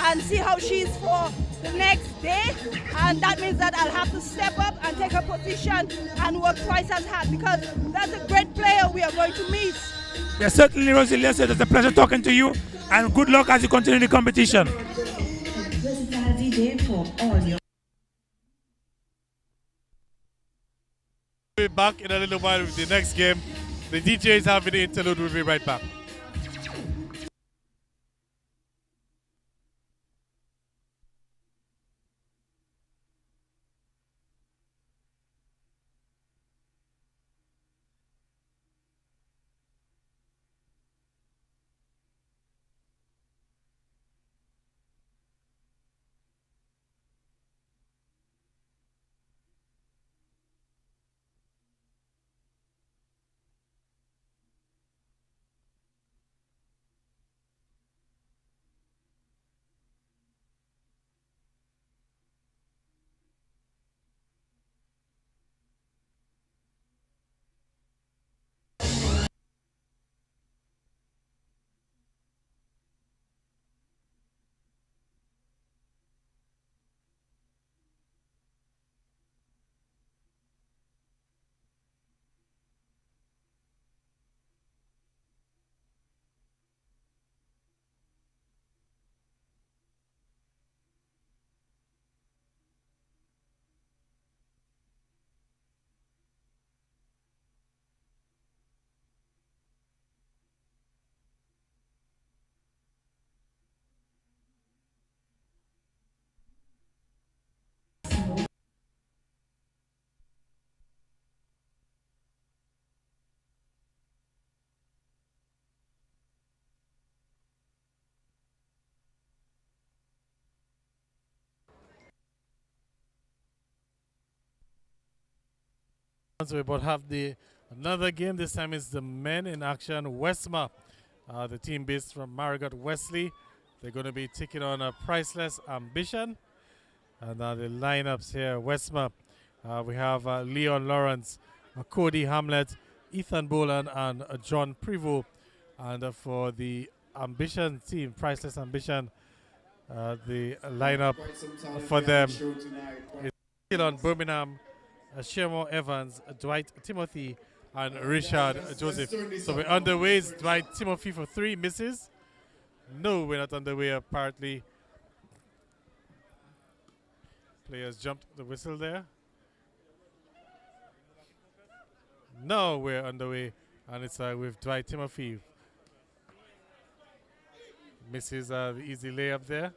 and see how she is for the next day, and that means that I'll have to step up and take her position and work twice as hard, because that's a great player we are going to meet. Yes, certainly, Rosilia said it's a pleasure talking to you, and good luck as you continue the competition. We'll be back in a little while with the next game. The DJs having the interlude. We'll be right back. So we about have another game. This time it's the men in action. Westmore, the team based from Marigot Wesley. They're going to be taking on a Priceless Ambition. And the lineups here, Westmore, we have Leon Lawrence, Cody Hamlet, Ethan Boland, and John Prevost. And for the Ambition team, Priceless Ambition, the lineup for them is on Birmingham, Shermore Evans, Dwight Timothy, and Richard Joseph. So we're underway. It's Dwight Timothy for 3, misses. No, we're not underway apparently. Players jumped the whistle there. No, we're underway, and it's with Dwight Timothy. Misses the easy layup there.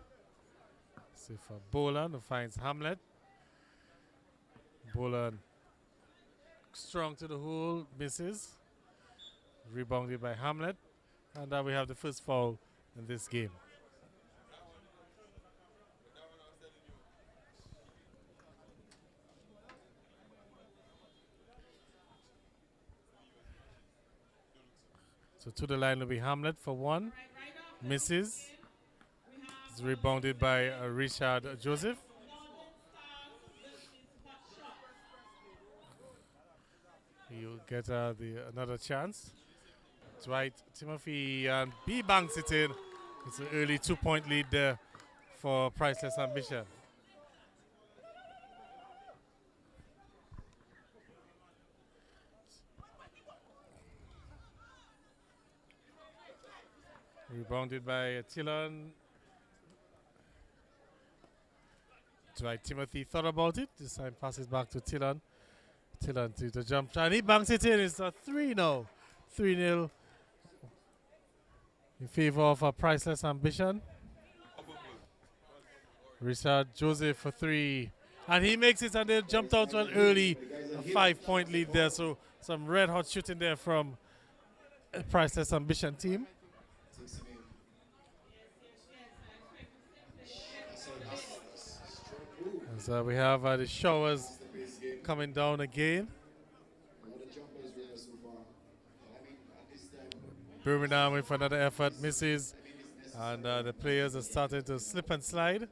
So for Boland, who finds Hamlet. Boland strong to the hole, misses. Rebounded by Hamlet. And now we have the first foul in this game. So to the line will be Hamlet for 1. Misses. It's rebounded by Richard Joseph. He'll get another chance. Dwight Timothy, and B banks it in. It's an early 2-point lead there for Priceless Ambition. Rebounded by Tillon. Dwight Timothy thought about it. This time passes back to Tillon. Tillon to the jump shot. And he banks it in. It's a 3 now. 3-0 in favor of a Priceless Ambition. Richard Joseph for 3. And he makes it, and they jumped out to an early 5-point lead there. So some red hot shooting there from a Priceless Ambition team. So we have the showers coming down again. Birmingham with another effort, misses, and the players are starting to slip and slide.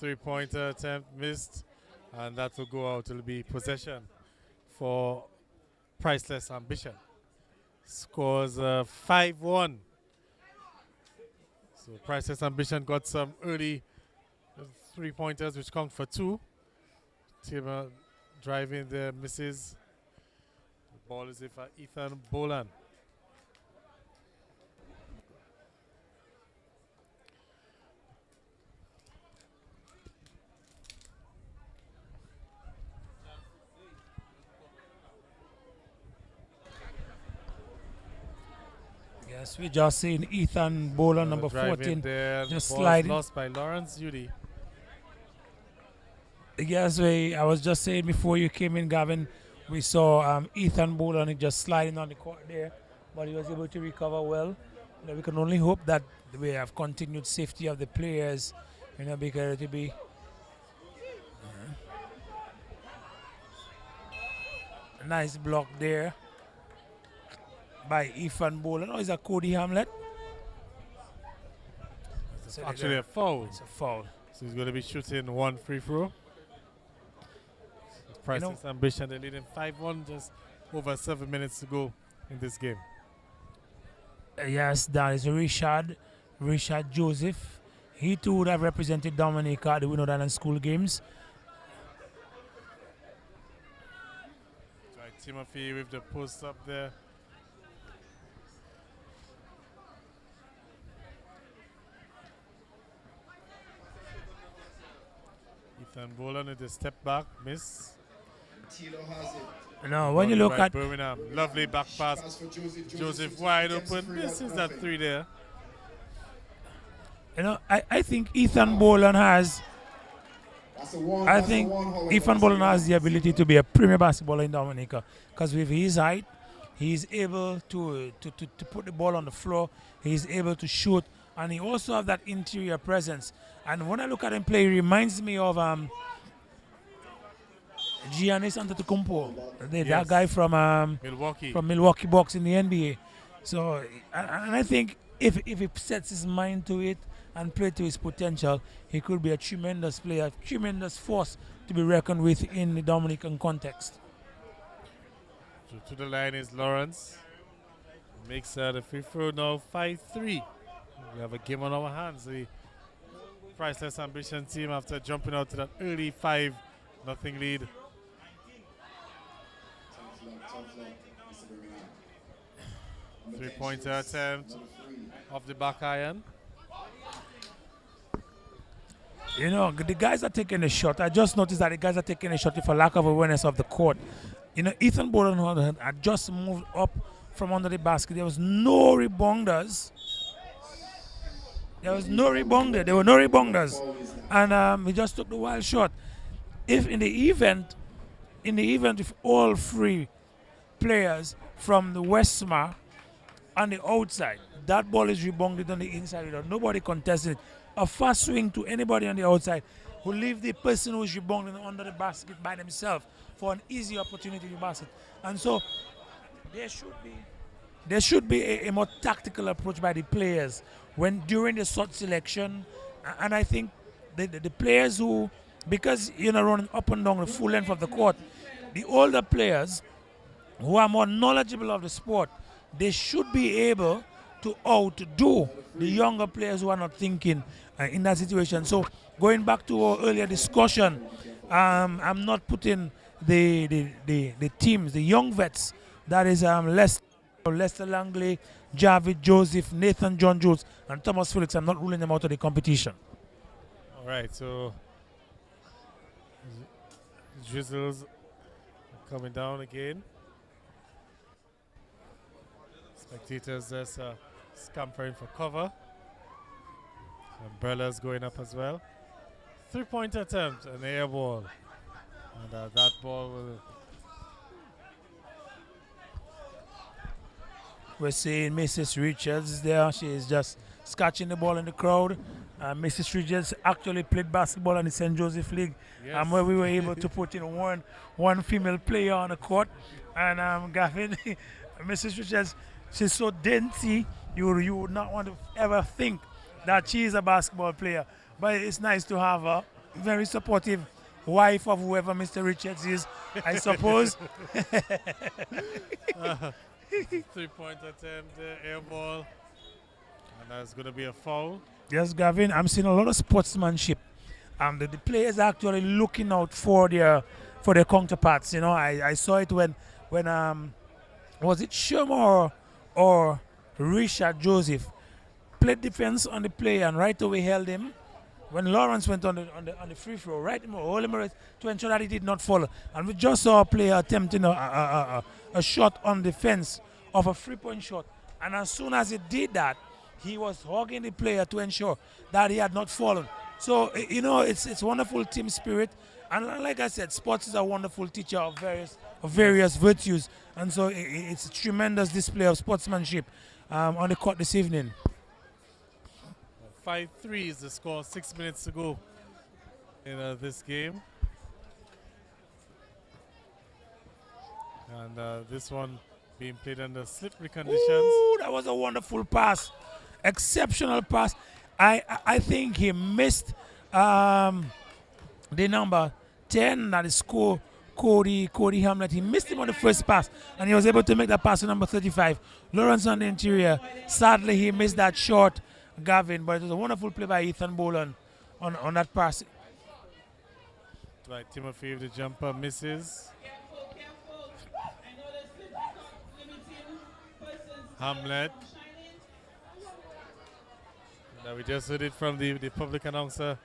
The 3-pointer attempt missed, and that will go out. It will be possession for Priceless Ambition. Scores 5-1. So Priceless Ambition got some early 3-pointers which count for 2. Tim driving the misses. The ball is for Ethan Boland. Yes, we just seen Ethan Boland, number 14, just sliding. Lost by Lawrence Judy. Yes, I was just saying before you came in, Gavin, we saw Ethan Boland just sliding on the court there, but he was able to recover well. You know, we can only hope that we have continued safety of the players, you know, because it will be a nice block there by Ethan Boland. Oh, is that Cody Hamlet? It's actually a foul. It's a foul. So he's going to be shooting 1 free throw. Priceless Ambition, they're leading 5-1, just over 7 minutes to go in this game. Yes, that is Richard Joseph. He too would have represented Dominica at the Winter Island School Games. Right, Timothy with the post up there. Ethan Boland with the step back, miss. No, when you look at Birmingham, lovely back pass. Joseph wide open. This is that 3 there. You know, I think Ethan Boland has. I think Ethan Boland has the ability to be a premier basketballer in Dominica, because with his height, he's able to put the ball on the floor. He's able to shoot, and he also has that interior presence. And when I look at him play, he reminds me of Giannis Antetokounmpo, that guy from Milwaukee Bucks in the NBA. So, and I think if he sets his mind to it and play to his potential, he could be a tremendous player, a tremendous force to be reckoned with in the Dominican context. So to the line is Lawrence. Makes the free throw now 5-3. We have a game on our hands. The Priceless Ambition team, after jumping out to that early 5-0 lead. Three-pointer attempt off the back iron. You know, the guys are taking a shot. I just noticed that the guys are taking a shot with a lack of awareness of the court. You know, Ethan Boland had just moved up from under the basket. There was no rebounders. There were no rebounders. And he just took the wild shot. If in the event if all three players from the Westmore on the outside, that ball is rebounded on the inside without nobody contesting it. A fast swing to anybody on the outside will leave the person who is rebounding under the basket by themselves for an easy opportunity to basket. And so there should be a more tactical approach by the players when during the shot selection. And I think the players who, because you're not running up and down the full length of the court, the older players who are more knowledgeable of the sport, they should be able to outdo the younger players who are not thinking in that situation. So going back to our earlier discussion, I'm not putting the teams, the young vets, that is Lester Langley, Javid Joseph, Nathan John Jones, and Thomas Felix. I'm not ruling them out of the competition. All right, so drizzles coming down again. Spectators just scampering for cover. Umbrellas going up as well. Three-point attempt, an air ball. And that ball will... We're seeing Mrs. Richards there. She is just scratching the ball in the crowd. Mrs. Richards actually played basketball in the St. Joseph League, where we were able to put in one female player on the court. And Gavin, Mrs. Richards, she's so dainty, you would not want to ever think that she is a basketball player. But it's nice to have a very supportive wife of whoever Mr. Richards is, I suppose. Three-point attempt, air ball. And that's going to be a foul. Yes, Gavin, I'm seeing a lot of sportsmanship. The players are actually looking out for their counterparts. You know, I saw it when was it Shermer or Richard Joseph played defense on the player and right away held him. When Lawrence went on the free throw, right, hold him to ensure that he did not fall. And we just saw a player attempting a shot on the fence of a 3-point shot. And as soon as he did that, he was hugging the player to ensure that he had not fallen. So, you know, it's wonderful team spirit. And like I said, sports is a wonderful teacher of various virtues. And so it's a tremendous display of sportsmanship on the court this evening. 5-3 is the score, 6 minutes to go in this game. And this one being played under slippery conditions. Ooh, that was a wonderful pass. Exceptional pass. I think he missed the number 10, that is Cody Hamlet. He missed him on the first pass, and he was able to make that pass to number 35. Lawrence on the interior. Sadly, he missed that shot, Gavin, but it was a wonderful play by Ethan Boland on that pass. Right, Timothy, if the jumper misses. Hamlet. Now we just heard it from the public announcer.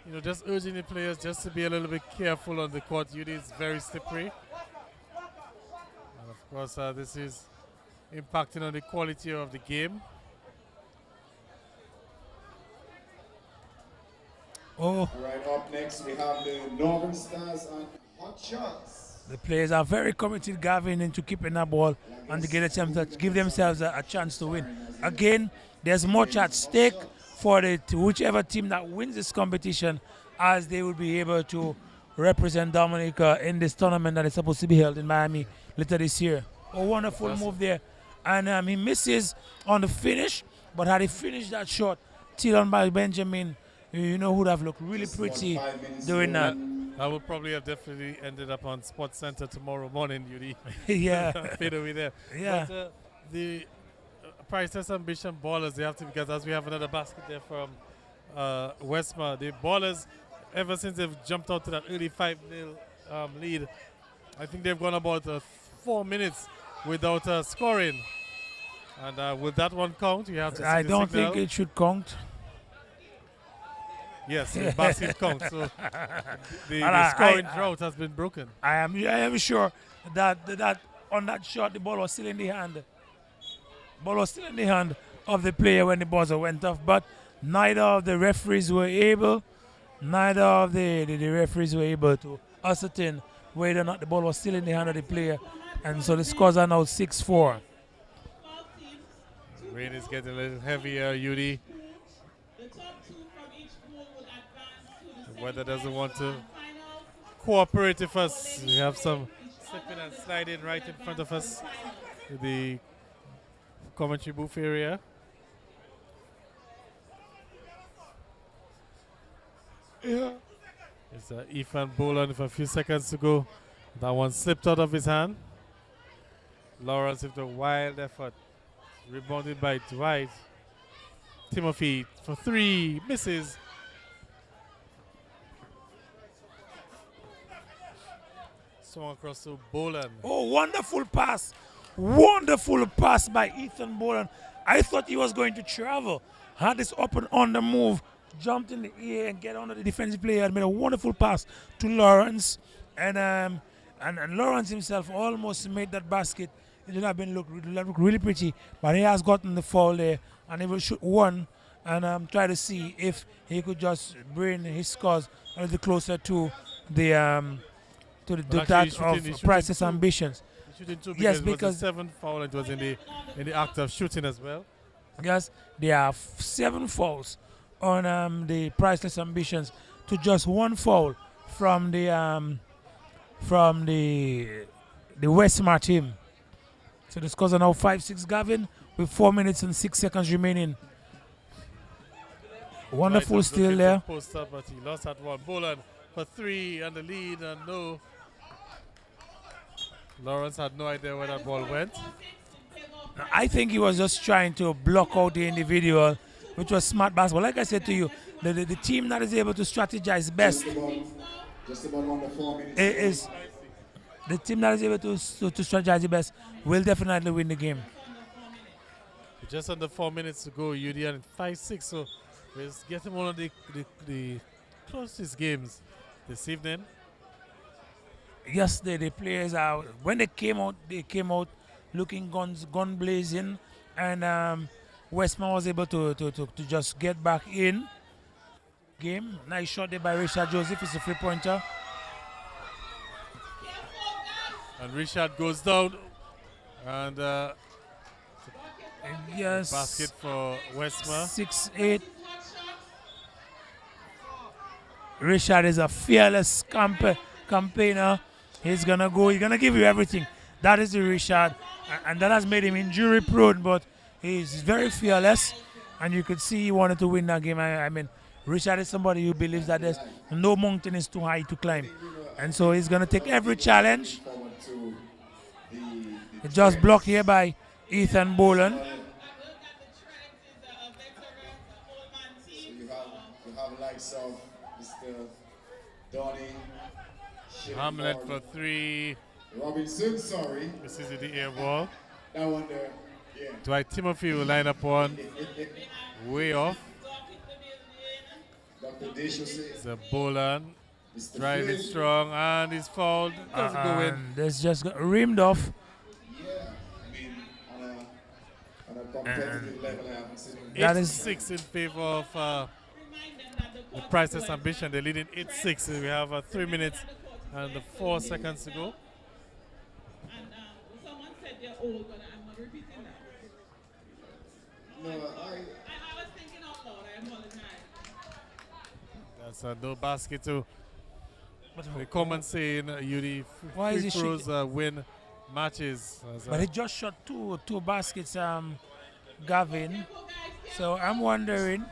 You know, just urging the players just to be a little bit careful on the court. It is very slippery. And of course, this is impacting on the quality of the game. Oh. All right, up next we have the Northern Stars and Hot Shots. The players are very committed, Gavin, into keeping that ball and to get a chance to give themselves a chance to win. Again, there's much at stake for whichever team that wins this competition, as they will be able to represent Dominica in this tournament that is supposed to be held in Miami later this year. A wonderful move there. And he misses on the finish, but had he finished that shot, Tilon by Benjamin, you know, would have looked really pretty doing that. I would probably have definitely ended up on Sports Center tomorrow morning, Yudi. Yeah. Fade away there. Yeah. But the Priceless Ambition ballers, they have to, because as we have another basket there from Westmore, the ballers, ever since they've jumped out to that early 5-0 lead, I think they've gone about 4 minutes without scoring. And will that one count? You have to see I the don't signal. think it should count. Yes, the basket count. So the And scoring drought has been broken. I am sure that on that shot the ball was still in the hand. Ball was still in the hand of the player when the buzzer went off, but neither of the referees were able to ascertain whether or not the ball was still in the hand of the player, and so the scores are now 6-4. Rain is getting a little heavier, UD. The weather doesn't want to cooperate with us. We have some slipping and sliding right in front of us in the commentary booth area. Yeah. It's Ethan Boland with a few seconds to go. That one slipped out of his hand. Lawrence with a wild effort. Rebounded by Dwight. Timothy for three. Misses. Swung across to Boland. Oh, wonderful pass. Wonderful pass by Ethan Boland. I thought he was going to travel. Had this up and on the move. Jumped in the air and get under the defensive player and made a wonderful pass to Lawrence. And Lawrence himself almost made that basket. It would have been look really pretty. But he has gotten the foul there. And he will shoot one and try to see if he could just bring his scores a little closer to the that of Priceless ambitions. Yes, because it was the seventh foul. It was in the act of shooting as well. Yes, there are 7 fouls on the Priceless ambitions to just 1 foul from the Westmore team. So the scores are now 5-6 Gavin with 4 minutes and 6 seconds remaining. Wonderful steal there. Post up, but he lost that one. Boland for 3 and the lead, and no. Lawrence had no idea where that ball went. I think he was just trying to block out the individual, which was smart basketball. Like I said to you, the team that is able to strategize best is the team that is able to strategize the best will definitely win the game. Just under 4 minutes to go, UD and 5-6. So we're getting one of the closest games this evening. Yes, the players are, when they came out looking gun blazing, and Westmore was able to just get back in game. Nice shot there by Richard Joseph. It's a 3-pointer. And Richard goes down, and yes, basket for Westmore. 6-8. Richard is a fearless campaigner. He's gonna give you everything. That is the Richard, and that has made him injury prone, but he's very fearless, and you could see he wanted to win that game. I mean, Richard is somebody who believes that there's no mountain is too high to climb, and so he's gonna take every challenge. Just blocked here by Ethan Boland. You have likes of Mr. Donny, Hamlet for 3. Robinson, sorry. This is the air ball. That one there, yeah. Dwight Timothy will line up one. Way off. Dr. Deshaw It's a Boland. Driving strong, and he's fouled. Doesn't go in. This just got rimmed off. Yeah, I mean, on a competitive level, I haven't seen him. That is 6 in favor of the Priceless ambition. They're leading 8-6. We have 3 minutes and 4 seconds to go. Someone said they're old, but I'm not repeating that. No, I was thinking out loud. I apologize. That's a no basket to the comment saying UD Why is free he throws win matches. But he just shot two baskets, Gavin. So I'm wondering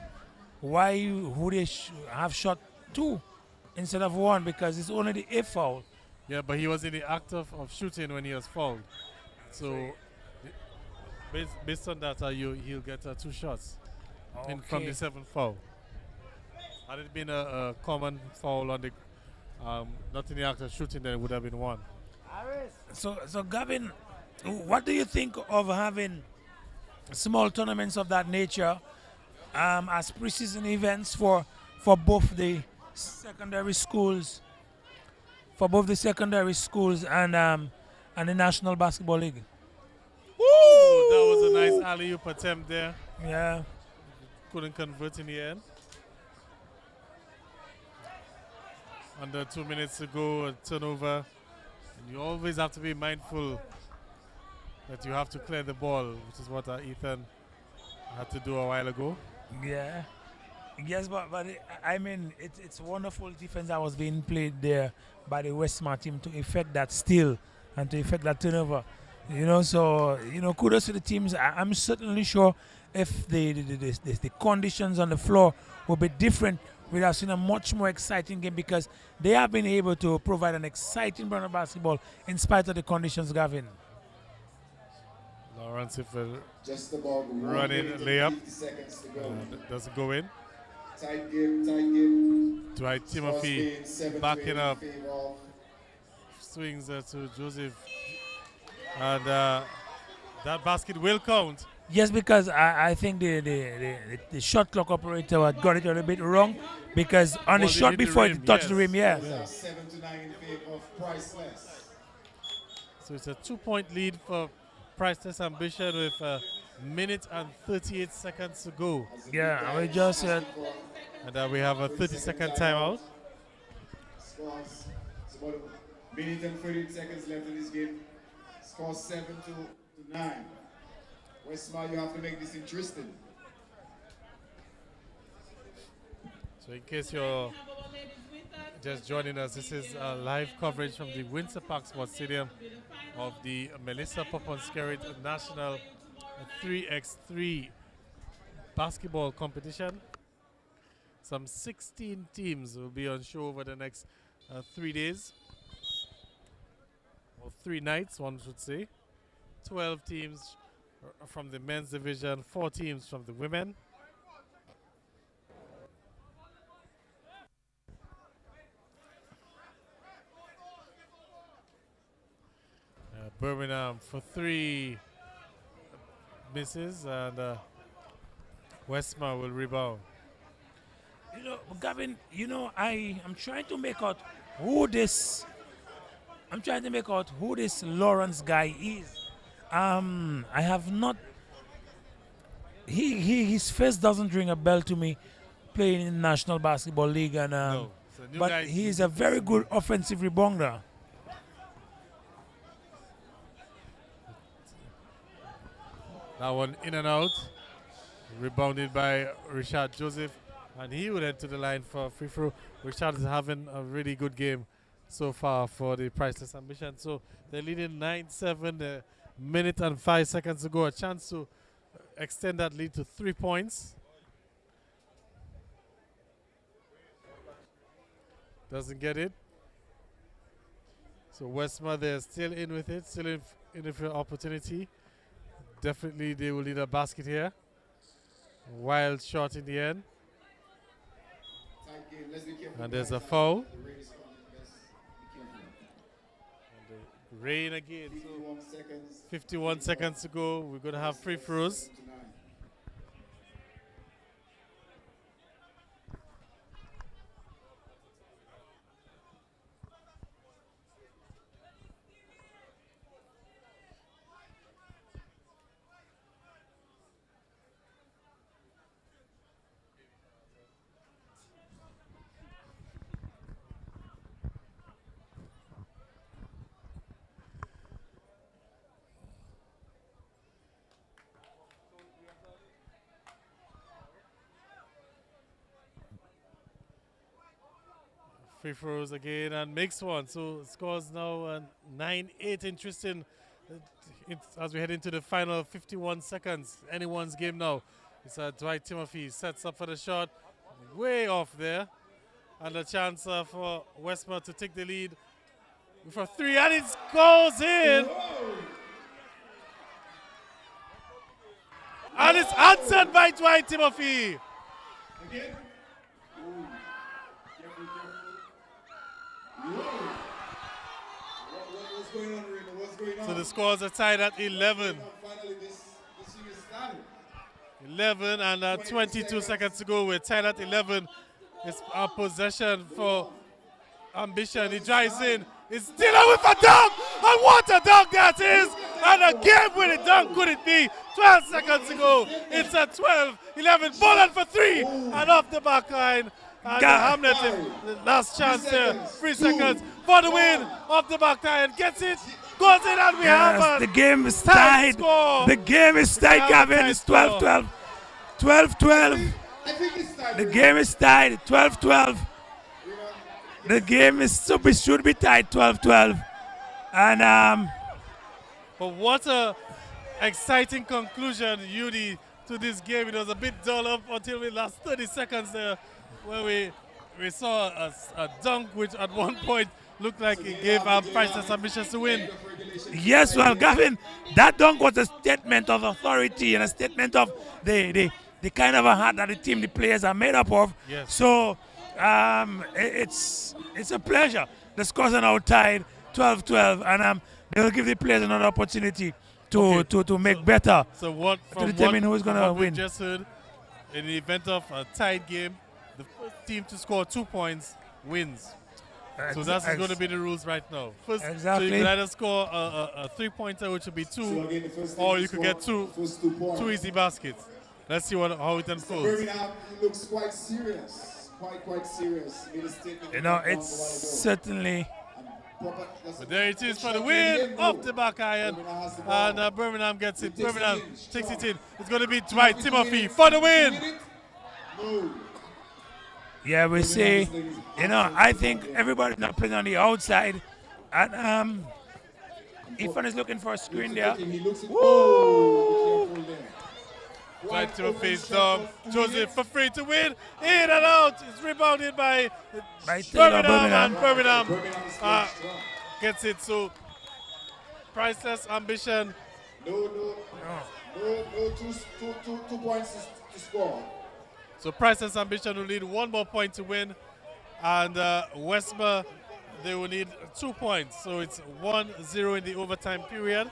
why would they have shot 2 instead of 1, because it's only the 8th foul. Yeah, but he was in the act of shooting when he was fouled. So based on that, he'll get 2 shots from the 7th foul. Had it been a common foul on the not in the act of shooting, then it would have been 1. So Gavin, what do you think of having small tournaments of that nature as preseason events for both the secondary schools, and the National Basketball League. Woo! That was a nice alley-oop attempt there. Yeah. Couldn't convert in the end. Under 2 minutes to go, a turnover. And you always have to be mindful that you have to clear the ball, which is what Ethan had to do a while ago. Yeah. Yes, but I mean, it's wonderful defense that was being played there by the Westmore team to effect that steal and to effect that turnover. So kudos to the teams. I'm certainly sure if the conditions on the floor will be different, we'd have seen a much more exciting game because they have been able to provide an exciting brand of basketball in spite of the conditions, Gavin. Lawrence Iffel Just about running layup. Doesn't go in. Tight game. Dwight Timothy backing up. Swings to Joseph. And that basket will count. Yes, because I think the shot clock operator had got it a little bit wrong because on the shot before it touched the rim, yeah. 7-9 in favor of Priceless. So it's a 2-point lead for Priceless Ambition with a minute and 38 seconds to go. Yeah, we just said. And we have a 30-second timeout. Scores. It's about a minute and 38 seconds left in this game. Score 7-9. Westmore, you have to make this interesting. So in case you're just joining us, this is live coverage from the Windsor Park Sports Stadium of the Melissa Poponskarit National 3x3 basketball competition. Some 16 teams will be on show over the next 3 days. Or 3 nights, one should say. 12 teams from the men's division, 4 teams from the women. Birmingham for 3 misses, and Westmore will rebound. Gavin, I'm trying to make out who this Lawrence guy is. I have not. His face doesn't ring a bell to me, playing in the National Basketball League, and No, but he is a very good offensive rebounder. That one in and out, rebounded by Richard Joseph, and he will head to the line for a free throw. Richard is having a really good game so far for the Priceless Ambition. So they're leading 9-7, a minute and 5 seconds to go. A chance to extend that lead to 3 points. Doesn't get it. So Westmore, they're still in with it, still in it for opportunity. Definitely they will need a basket here. Wild shot in the end. And there's a foul. And the rain again. So 51 seconds to go. We're going to have free throws. Free throws again and makes one. So scores now 9-8. Interesting as we head into the final 51 seconds. Anyone's game now. It's Dwight Timothy sets up for the shot. Way off there. And a chance for Westmore to take the lead for 3. And it goes in. And it's answered by Dwight Timothy. Again. What's going on, Reno? What's going on? So the scores are tied at 11. Finally, this thing is started. 11 and 22 seconds to go. We're tied at 11. It's a possession for Ambition. He drives in. It's still out with a dunk. And what a dunk that is. And a game-winning dunk could it be? 12 seconds to go. It's a 12-11. Bullet for 3. And off the back line. And Hamlet, the last chance there. 3 seconds for the win. Off the back line. Gets it. Goes in and we have the game is tied. The game is tied, Gavin. It's 12-12. 12-12. The game is tied. 12-12. The game should be tied 12-12. And but what a exciting conclusion, Yudi, to this game. It was a bit dull up until the last 30 seconds there, where we saw a dunk which at one point looked like it gave Priceless Ambitions to win. Yes, well, Gavin, that dunk was a statement of authority and a statement of the kind of a heart that the players are made up of. Yes. So it's a pleasure. The scores are now tied 12-12, and they will give the players another opportunity to make better. So what to determine who's going to win. We just heard, in the event of a tied game, the first team to score 2 points wins. So that's going to be the rules right now. First, exactly. So you can either score a 3-pointer, which would be 2, or you could get two easy baskets. Let's see how it unfolds. Birmingham looks quite serious. Quite serious. You know, it's certainly. But there it is for the win, off the back iron, and Birmingham gets it. Birmingham takes it in. It's going to be Dwight Timothy for the win. Yeah, we see, you know, I think everybody's not playing on the outside, and Ethan is looking for a screen there. Woo! Dwight Timothy's down. Joseph for free to win. In and out. It's rebounded by Birmingham. And Birmingham gets it. So Priceless Ambition. No 2 points to score. So Priceless Ambition will need 1 more point to win. And Westmore, they will need 2 points. So it's 1-0 in the overtime period.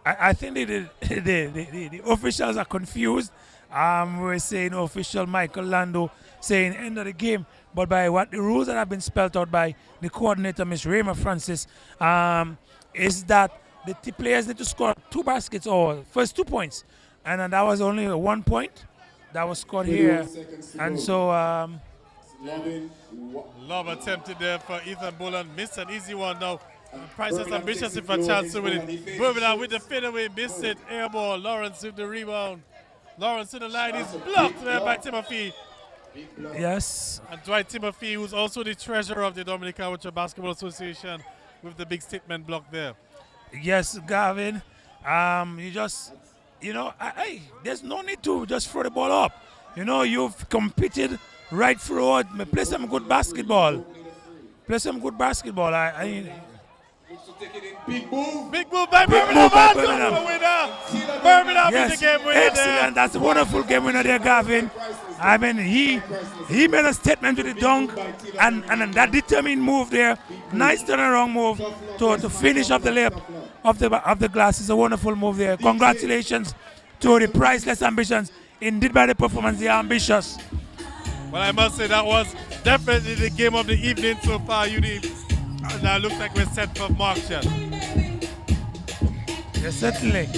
I think the officials are confused. We're saying official Michael Lando saying end of the game, but by what the rules that have been spelled out by the coordinator, Ms. Rayma Francis, is that the players need to score 2 baskets or first 2 points, and that was only 1 point that was scored here, and so. Lob attempted there for Ethan Boland, missed an easy one now. Priceless Ambitious if a chance to win it. Birmingham with the fadeaway, missed it. Air ball. Lawrence with the rebound. Lawrence to the line is blocked there by Timothy. Yes. And Dwight Timothy, who's also the treasurer of the Dominican Amateur Basketball Association, with the big statement block there. Yes, Gavin. There's no need to just throw the ball up. You know, you've competed right through. Play some good basketball. Play some good basketball. Big move by Birmingham. Birmingham yes, with the game winner. Excellent. There. That's a wonderful game winner there, Gavin. I mean, he made a statement with the dunk, and that determined move there. Nice turnaround move to finish off the layup of the glass. Is a wonderful move there. Congratulations to the Priceless Ambitions. Indeed, by the performance, they are ambitious. Well, I must say that was definitely the game of the evening so far, Uni. Now looks like we're set for Markshall. Yes, certainly.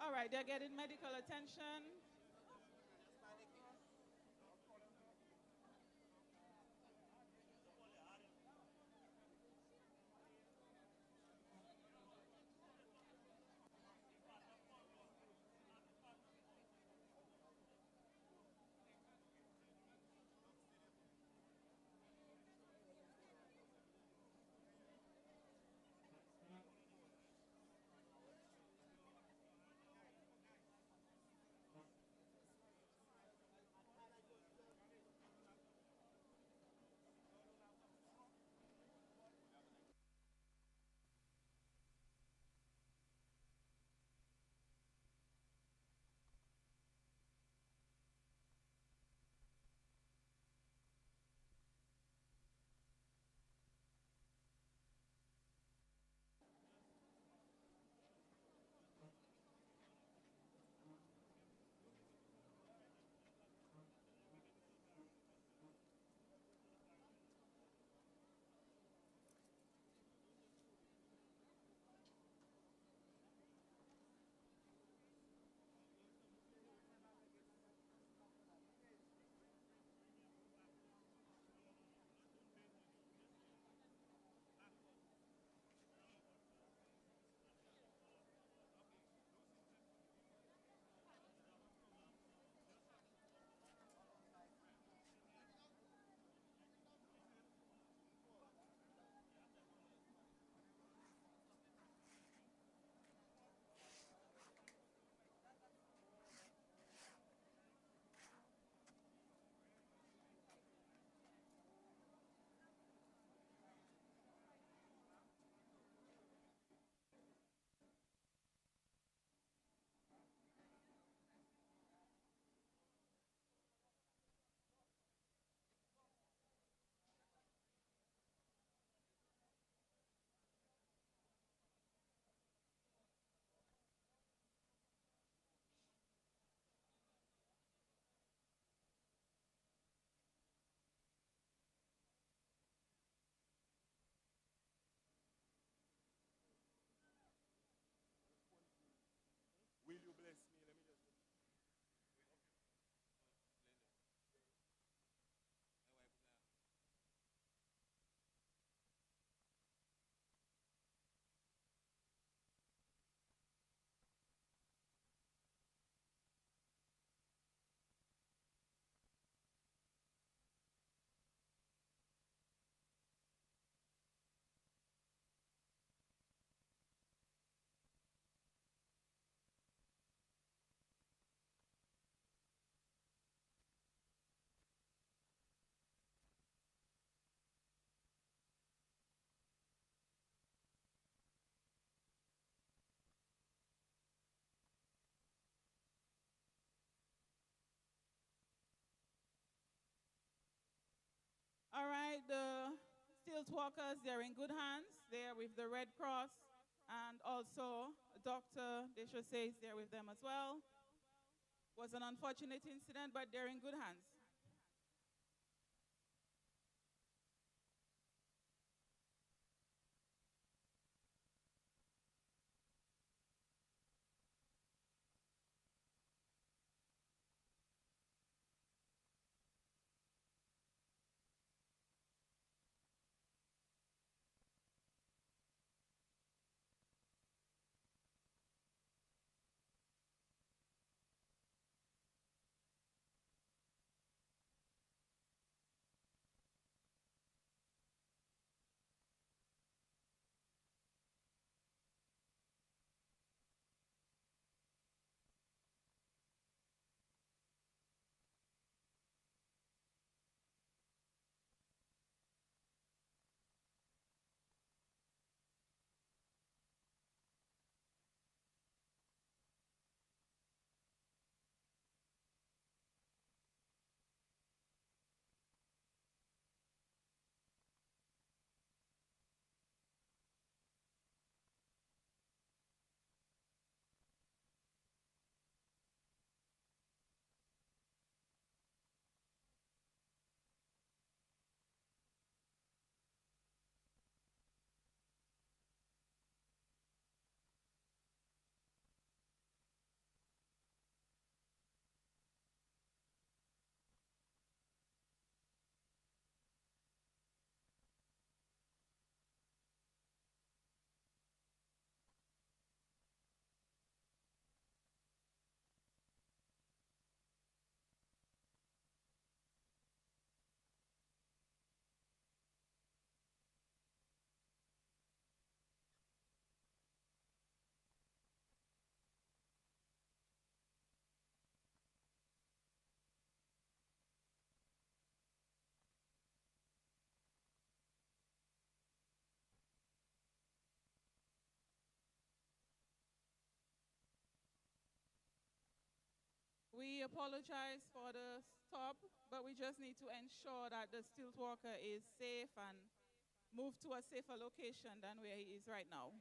All right, they're getting medical attention. Will you bless me? Let me just. All right, the stilt walkers, they're in good hands. They're with the Red Cross, and also Dr. Desha says they're with them as well. Was an unfortunate incident, but they're in good hands. We apologize for the stop, but we just need to ensure that the stilt walker is safe and moved to a safer location than where he is right now.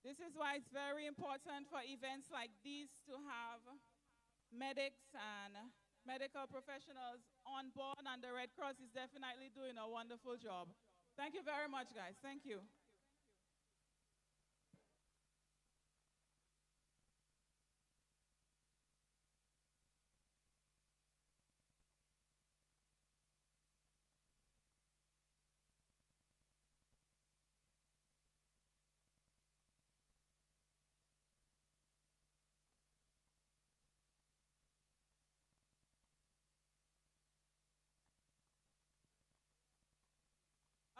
This is why it's very important for events like these to have medics and medical professionals on board, and the Red Cross is definitely doing a wonderful job. Thank you very much, guys. Thank you.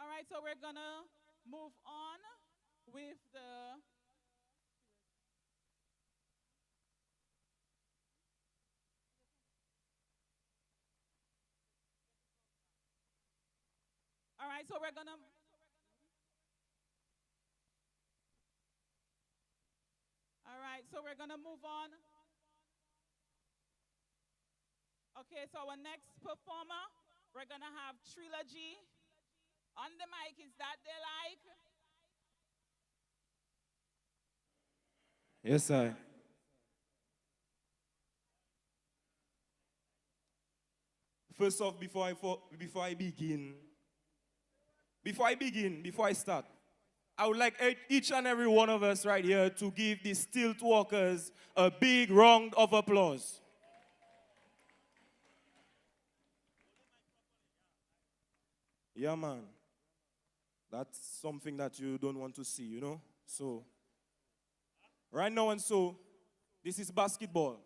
All right, so we're going to move on with the All right, so we're going to All right, so we're going to move on. Okay, so our next performer, we're going to have Trilogy. On the mic, is that they like? Yes, sir. First off, before I start, I would like each and every one of us right here to give the stilt walkers a big round of applause. Yeah, man. That's something that you don't want to see, you know? So, right now and so, this is basketball.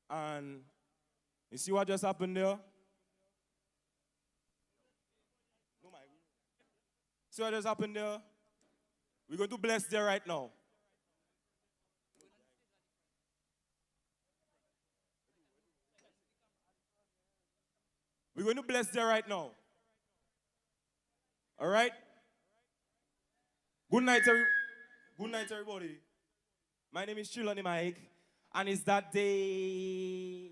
And you see what just happened there? See what just happened there? We're going to bless there right now. We're going to bless there right now. All right? Good night, everybody. My name is Trilogy Mike, and it's that day.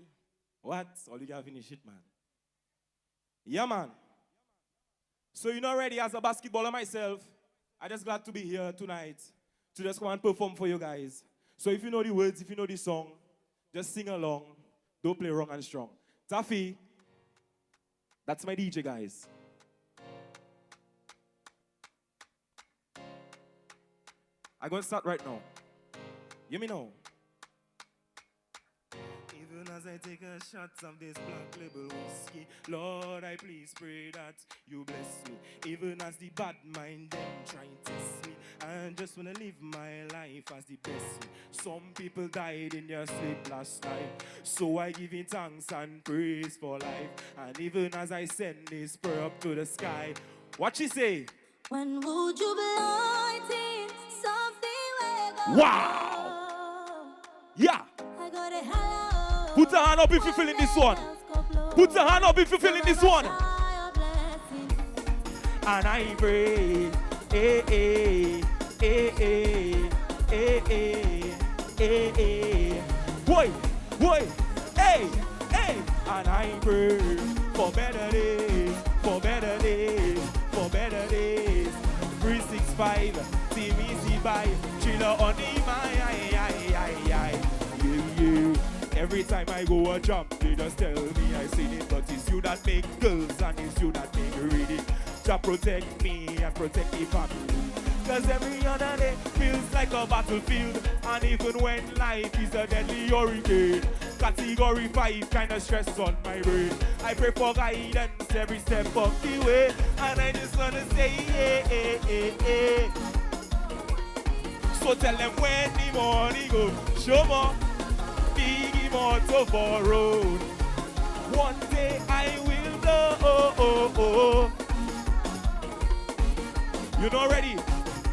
What? All you gotta finish it, man. Yeah, man. So you know already, as a basketballer myself, I'm just glad to be here tonight to just come and perform for you guys. So if you know the words, if you know the song, just sing along. Don't play wrong and strong. Taffy, that's my DJ, guys. I'm going to start right now. Hear me now. Even as I take a shot of this black label whiskey, Lord, I please pray that you bless me. Even as the bad mind them try to test me, I just want to live my life as the best. Some people died in their sleep last night, so I give you thanks and praise for life. And even as I send this prayer up to the sky, what she say? When would you be lighting something Wow. Yeah. Put a hand up if you're feeling this one. Put a hand up if you're feeling this one. And I pray. Boy, hey. And I pray for better days, for better days, for better days. 365, see me see by, Triller on the yeah. Every time I go a jump, they just tell me I seen it, but it's you that make girls and it's you that make me read it. To protect me and protect the family. Cause every other day feels like a battlefield. And even when life is a deadly hurricane, category 5 kinda stress on my brain. I pray for guidance every step of the way. And I just wanna say, hey. So tell them when the morning goes, show more, big motor for road. One day I will know. You not ready?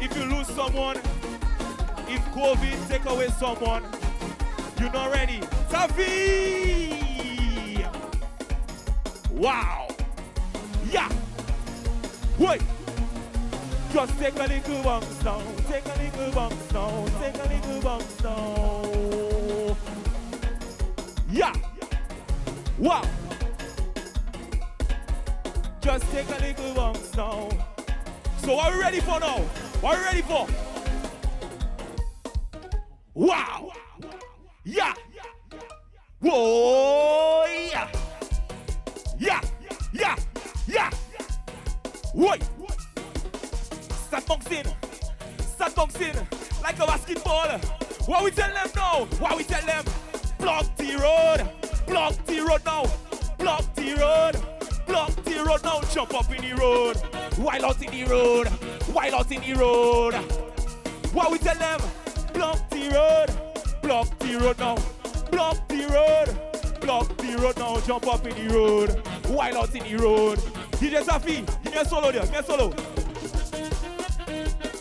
If you lose someone, if COVID take away someone, you not ready? Taffy! Wow! Yeah! Wait! Just take a little bounce down, take a little bounce down, take a little bounce down. Yeah! Wow! Just take a little bounce down. So what are we ready for now? What are we ready for? Wow! Yeah! Whoa! Yeah! Wait! Start bouncing like a basketball. What we tell them now? What we tell them? Block the road now. Block the road now. Jump up in the road. Wild out in the road. What we tell them? Block the road now. Block the road now. Jump up in the road. Wild out in the road. DJ Safi, give me a solo there.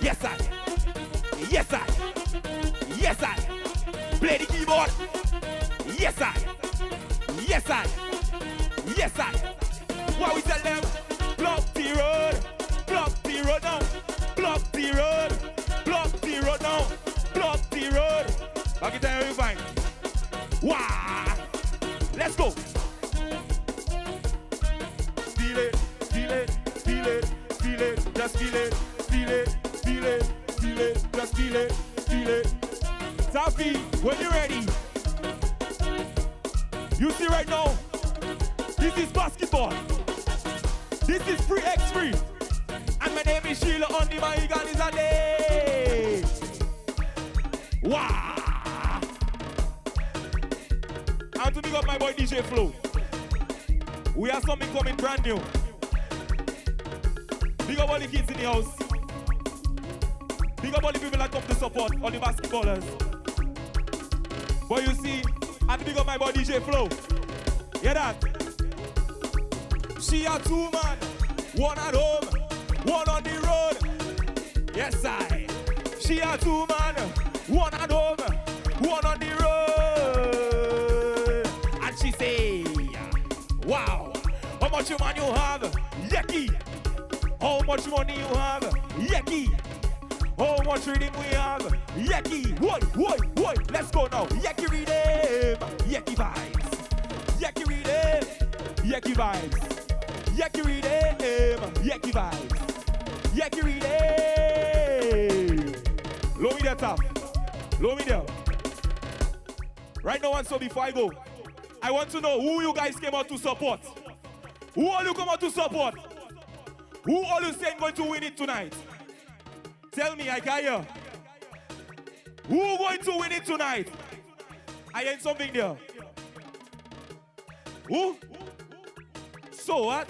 Yes, I. Play the keyboard. Yes, I. What we tell them? Block the road now. Block the road now. Back it down, you find. Wow! Let's go. Feel it. Just feel it. Just feel it. Taffy, when you're ready. You see right now, this is basketball. This is 3x3. And my name is Sheila on the mic and it's a day. Wow. And to big up my boy DJ Flo. We have something coming brand new. Big up all the kids in the house. Big up all the people that come to support, all the basketballers. But you see, and big up my boy DJ Flo. Hear that? She a 2 man, one at home, one on the road. Yes, I. She a 2 man, one at home, one on the road. And she say, wow, how much money you have? Yucky. How much money you have? Yucky. How much reading we have? Yucky. What? Let's go now. Yucky reading. Yucky vibes. Yucky reading. Yucky vibes. Yucky reading. Yucky vibes. Yucky reading. Low me there, top. Low me there. Right now, and so before I go, I want to know who you guys came out to support. Who all you come out to support? Who all you saying going to win it tonight? Tell me, I can hear. Who going to win it tonight? I ain't something there. Who? So what?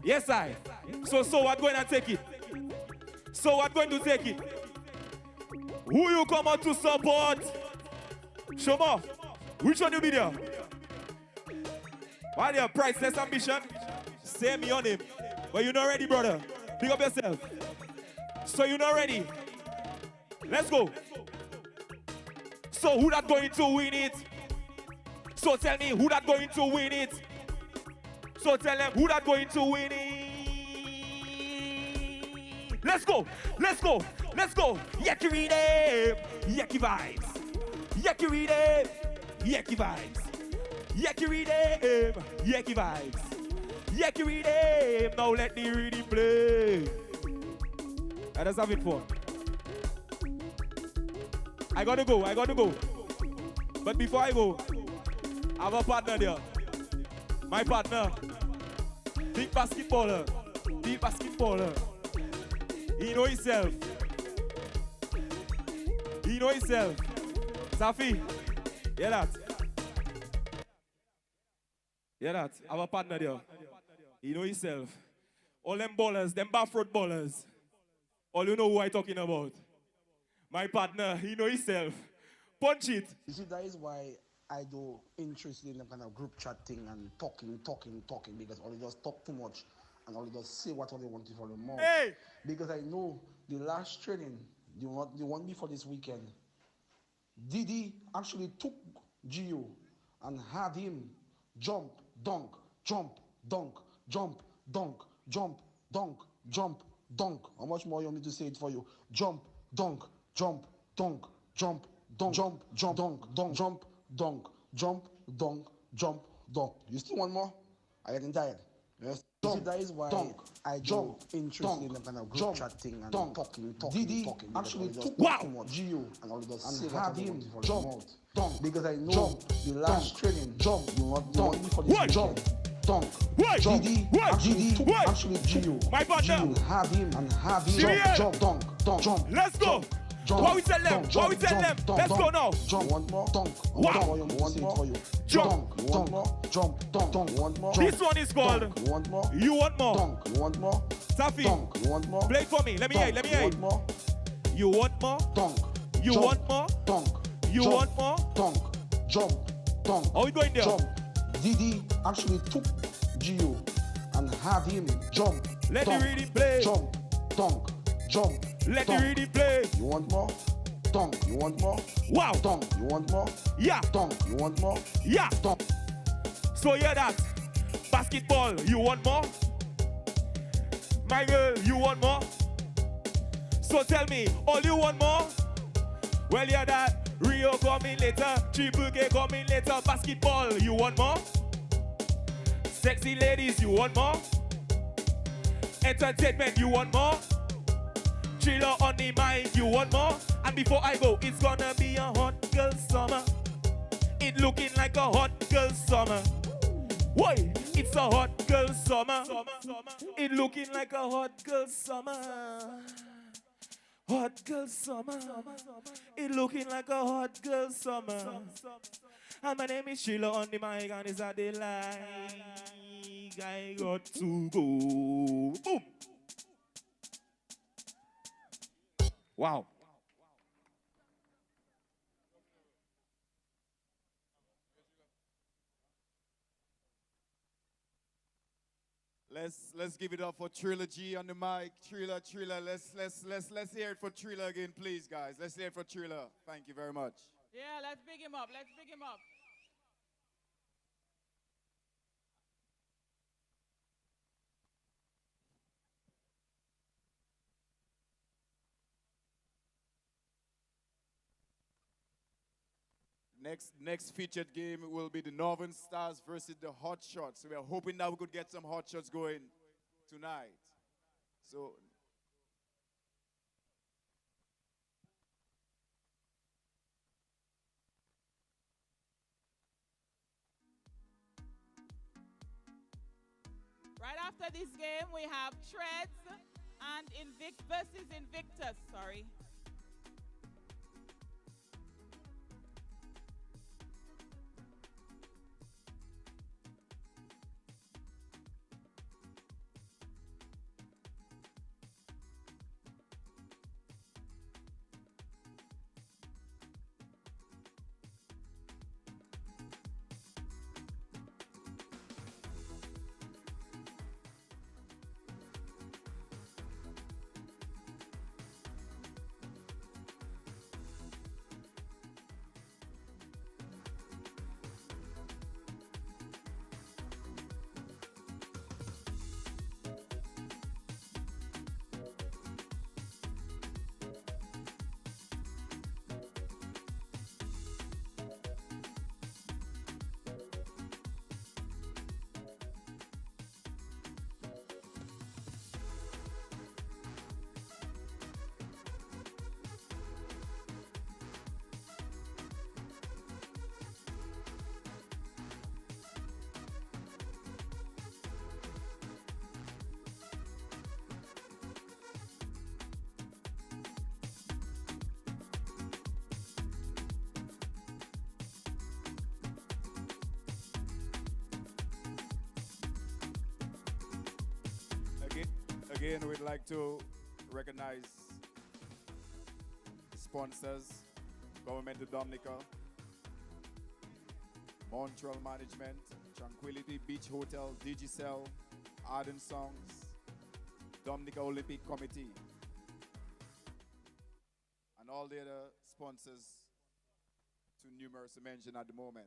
Yes, I. So what going to take it? So what going to take it? Who you come out to support? Shoma, which one you be there? Why there? Priceless ambition? Say me on him. But you're not ready, brother. Pick up yourself. So you're not ready. Let's go. So who that going to win it? So tell me who that going to win it? So tell them who that going to win it? Let's go, let's go, let's go. Yaki reading, Yaki vibes. Yaki reading, Yaki vibes. Yaki reading, Yaki vibes. Yaki reading. Now let the reading play. Let us have it fun. I gotta go. But before I go, I have a partner there. My partner, big basketballer. He know himself. Safi, hear that? I have a partner there. He know himself. All them ballers, them bathroad ballers. All you know who I talking about. My partner, he know himself. Punch it. You see, that is why I do interested in the kind of group chat thing and talking, because all they just talk too much and all they just say what all they want to for the more. Hey! Because I know the last training, the one before this weekend, Didi actually took Gio and had him jump, dunk, jump, dunk, jump, dunk, jump, dunk, jump, dunk. How much more you want me to say it for you? Jump, dunk, jump, dunk, jump, dunk, jump, jump, dunk, dunk, jump, dunk, jump, dunk, jump, dunk. You still want more? I getting tired. Yes. See, that is why I jump interested in the kind of group chat thing and talking. Didi actually took too much Gio and all those and had him jump, dunk, because I know the last training jump. You want for this jump. Dunk. Didi took actually Gio. My partner. Gio had him and had him jump, dunk, jump. Let's go. What we tell them? Let's go now. Jump. One more. Dunk. One more. Jump. One more. Jump. Dunk. One more. This one is called one more. You want more? Dunk. One more. Safi. Dunk. One more. Play it for me. Let me hear. One more. You want more? Dunk. You want more? Dunk. You want more? Dunk. Jump. Dunk. Are we going there? Jump. Didi actually took Gio and had him jump. Let the reading play. Jump. Dunk. Jump. Let the reading play. You want more? Dunk. You want more? Wow. Dunk. You want more? Yeah. Dunk. You want more? Yeah. Dunk. So hear that. Basketball, you want more? My girl, you want more? So tell me, all you want more? Well, hear that. Rio coming later. Triple K coming later. Basketball, you want more? Sexy ladies, you want more? Entertainment, you want more? Thriller on the mic, you want more? And before I go, it's gonna be a hot girl summer. It looking like a hot girl summer. Why? It's a hot girl summer. It looking like a hot girl summer. Hot girl summer. It looking like a hot girl summer. And my name is Sheila on the mic and it's a delight. I got to go. Boom. Wow. Let's give it up for Trilogy on the mic. Triller. Let's hear it for Triller again, please, guys. Let's hear it for Triller. Thank you very much. Yeah, let's big him up. Next featured game will be the Northern Stars versus the Hot Shots. So we are hoping that we could get some Hot Shots going tonight. So Right after this game, we have Treads and versus Invictus. Sorry. Again, we'd like to recognize sponsors, Government of Dominica, Montreal Management, Tranquility Beach Hotel, Digicel, Arden Songs, Dominica Olympic Committee, and all the other sponsors too numerous to mention at the moment.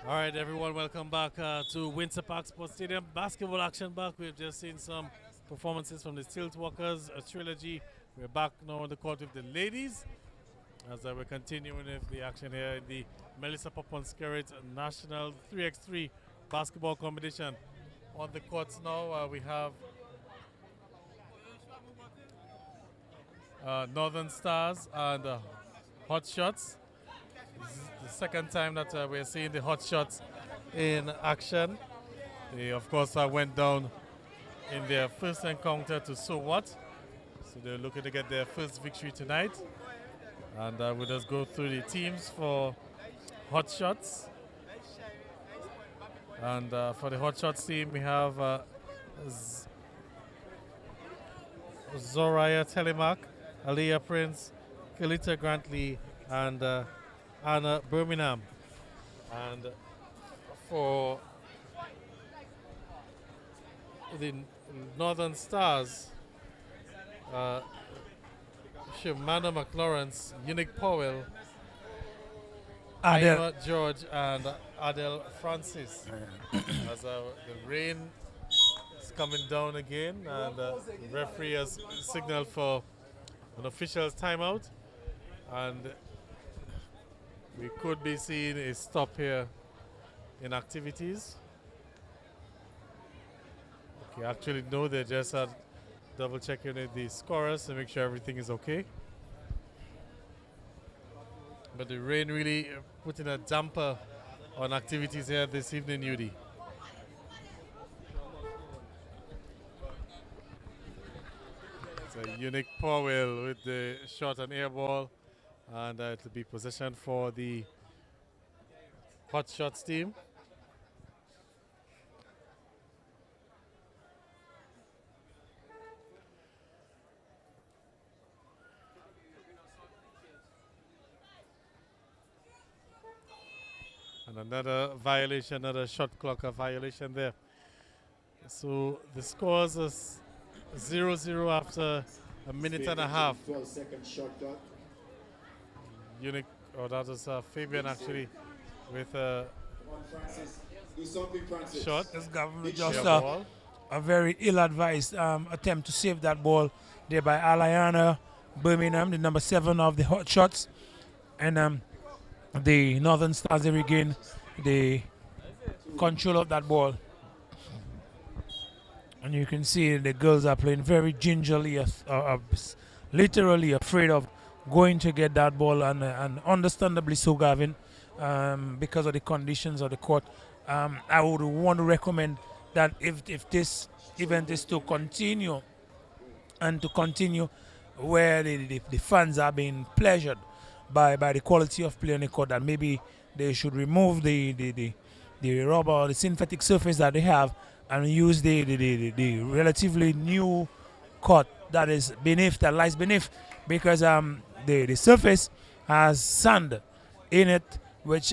All right, everyone, welcome back to Windsor Park Sports Stadium. Basketball action back. We've just seen some performances from the Stilt Walkers, a Trilogy. We're back now on the court with the ladies as we're continuing with the action here in the Melissa Popon-Skerritt National 3x3 basketball competition. On the courts now, we have Northern Stars and Hot Shots. This is the second time that we're seeing the Hot Shots in action. They, of course, went down in their first encounter to So What. So they're looking to get their first victory tonight. And we'll just go through the teams for Hot Shots. And for the Hot Shots team, we have Zoraya Telemark, Aliyah Prince, Kalita Grantley, and Anna Birmingham. And for the Northern Stars, Shimana McLawrence, Unique Powell, Adele George, and Adele Francis. As the rain is coming down again, and the referee has signaled for an official's timeout, and we could be seeing a stop here in activities. Okay, actually no, they just are double checking with the scorers to make sure everything is okay. But the rain really putting a damper on activities here this evening, Yudi. So Unique Powell with the shot and air ball, and it will be possession for the Hot Shots team. And another violation, another shot clock violation there. So the scores is 0-0 after a minute and a half. 12-second shot clock. Unique, oh, that was Fabian actually with a shot. This government just a very ill-advised attempt to save that ball there by Aliana Birmingham, the number 7 of the Hot Shots. And the Northern Stars, they regain the control of that ball. And you can see the girls are playing very gingerly, literally afraid of going to get that ball, and understandably so, Gavin, because of the conditions of the court. I would want to recommend that if this event is to continue, and to continue where the fans are being pleasured by the quality of play on the court, that maybe they should remove the rubber or the synthetic surface that they have and use the relatively new court that lies beneath, because the surface has sand in it, which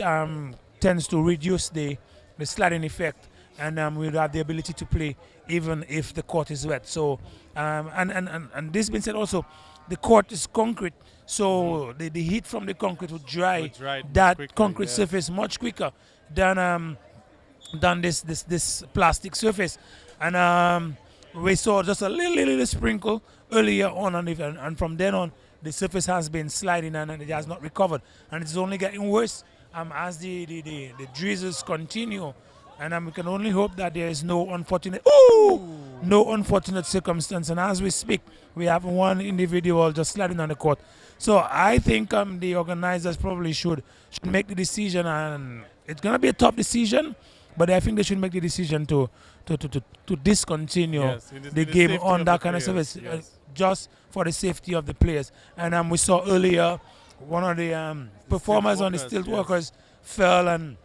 tends to reduce the sliding effect and we'll have the ability to play even if the court is wet. So, and this being said also, the court is concrete, so the heat from the concrete would dry that quickly, concrete surface much quicker than this plastic surface. And we saw just a little sprinkle earlier on, and from then on, the surface has been sliding and it has not recovered, and it's only getting worse as the drizzles continue. And we can only hope that there is no unfortunate circumstance. And as we speak, we have one individual just sliding on the court. So I think the organizers probably should make the decision, and it's gonna be a tough decision, but I think they should make the decision to discontinue the game on that kind of service, just for the safety of the players. And we saw earlier one of the performers on the stilt workers fell and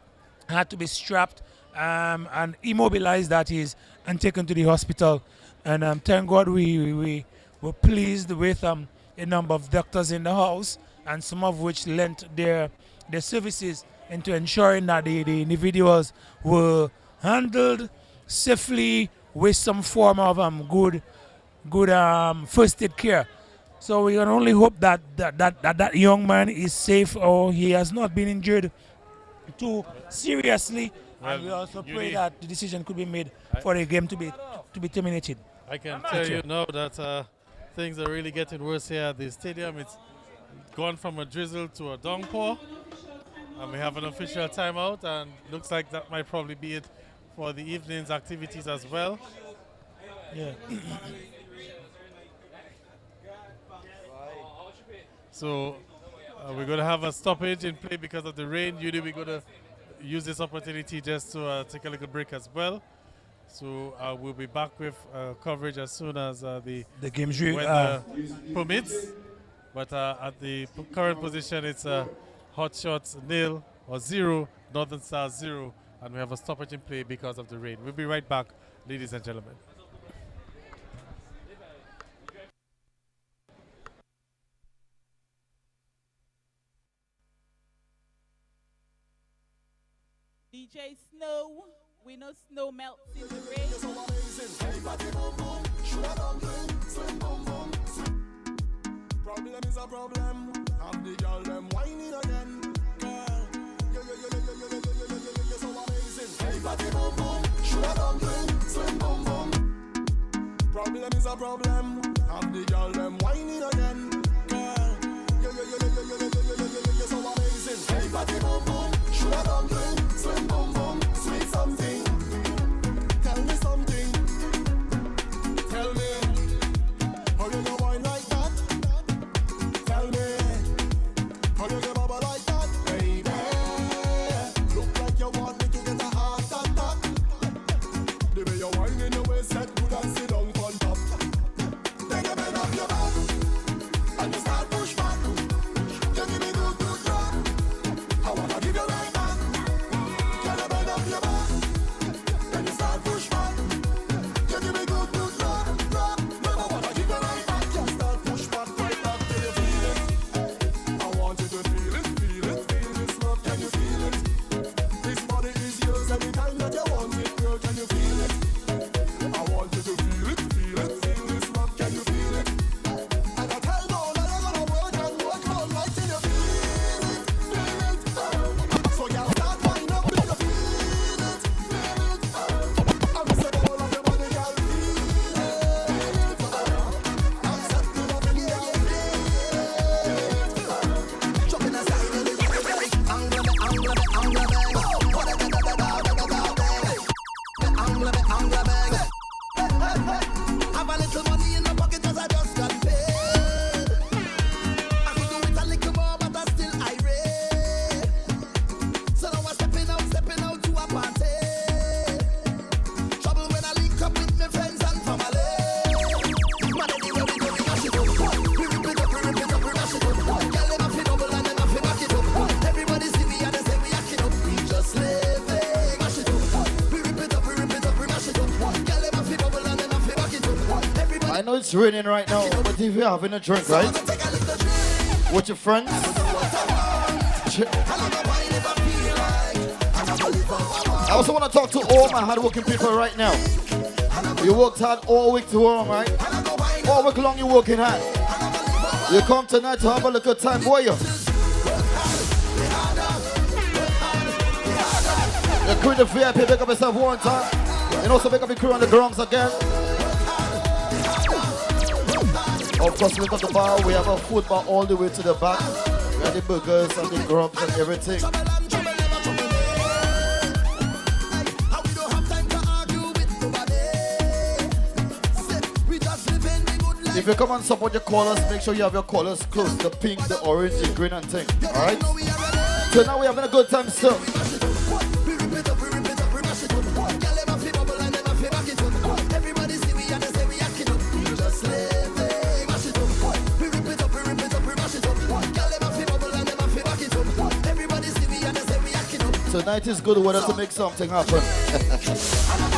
had to be strapped and immobilized, that is, and taken to the hospital. And thank God we were pleased with a number of doctors in the house, and some of which lent their services into ensuring that the individuals were handled safely with some form of good first aid care. So we can only hope that young man is safe, or he has not been injured too seriously. Well, and we also pray that the decision could be made for the game to be terminated. I can tell you now that things are really getting worse here at the stadium. It's gone from a drizzle to a downpour, and we have an official timeout, and looks like that might probably be it for the evening's activities as well. Yeah. So we're going to have a stoppage in play because of the rain. Usually we're going to use this opportunity just to take a little break as well. So we'll be back with coverage as soon as the game's weather permits. But at the current position, it's Hot Shots 0 or 0, Northern Stars 0, and we have a stoppage in play because of the rain. We'll be right back, ladies and gentlemen. DJ Snow, we know snow melts in the rain. Problem is a problem. Have the girl them whining again. Girl, you're so amazing. Everybody boom boom, shoot a dumpling, swing boom boom. Problem is a problem. Have the girl them whining again. Girl, you're so amazing. Everybody boom boom, shoot a dumpling, swing boom boom, sweet something. Tell me something. Tell me how you go wine like that. Tell me how you get bubble like that, baby. Look like you want me to get a heart attack. The way you're whining your waist set good and sit down on top. Then you bend up your back and you start push back. You give me good drop. I wanna give you right back. Can you bend up your back and you start push back. You give me good drop. I wanna give you right back. You start push back right back till you feel it. I want you to feel it, feel this love. Can you feel it? This body is yours every time that you want it, girl. Can you feel it? I want you to feel it, feel this love. Can you feel it? And I tell you that I'm gonna work all night till you feel it. So you start winding up till you feel it. I'm saying all of your body, girl, feel it. Accept the love in the air. Jumping aside in the have a little money in the pocket as I just got paid. I could do it a little more, but I'm still irate. So now I'm stepping out to a party. Trouble when I link up with my friends and family. Man, anywhere we go, we mash it up. We rip it up, we mash it up. Girl, them have to double and them have to back it up. Everybody see me and they say we act it up. We just living, mash it up. We rip it up, we mash it up. Girl, them have to double and them have to back it up. Everybody. I know it's raining right now, but if you're having a drink, right? With your friends? I also want to talk to all my hardworking people right now. You worked hard all week to home, right? All week long you working hard. You come tonight to have a little time, boy. The crew in the VIP, pick up yourself one time. And also pick up your crew on the drums again. Of course, look at the bar. We have a food bar all the way to the back. We have the burgers and the grubs and everything. If you come and support your colors, make sure you have your colors close. The pink, the orange, the green and thing. Alright? So now we're having a good time still. Tonight is good weather to make something happen.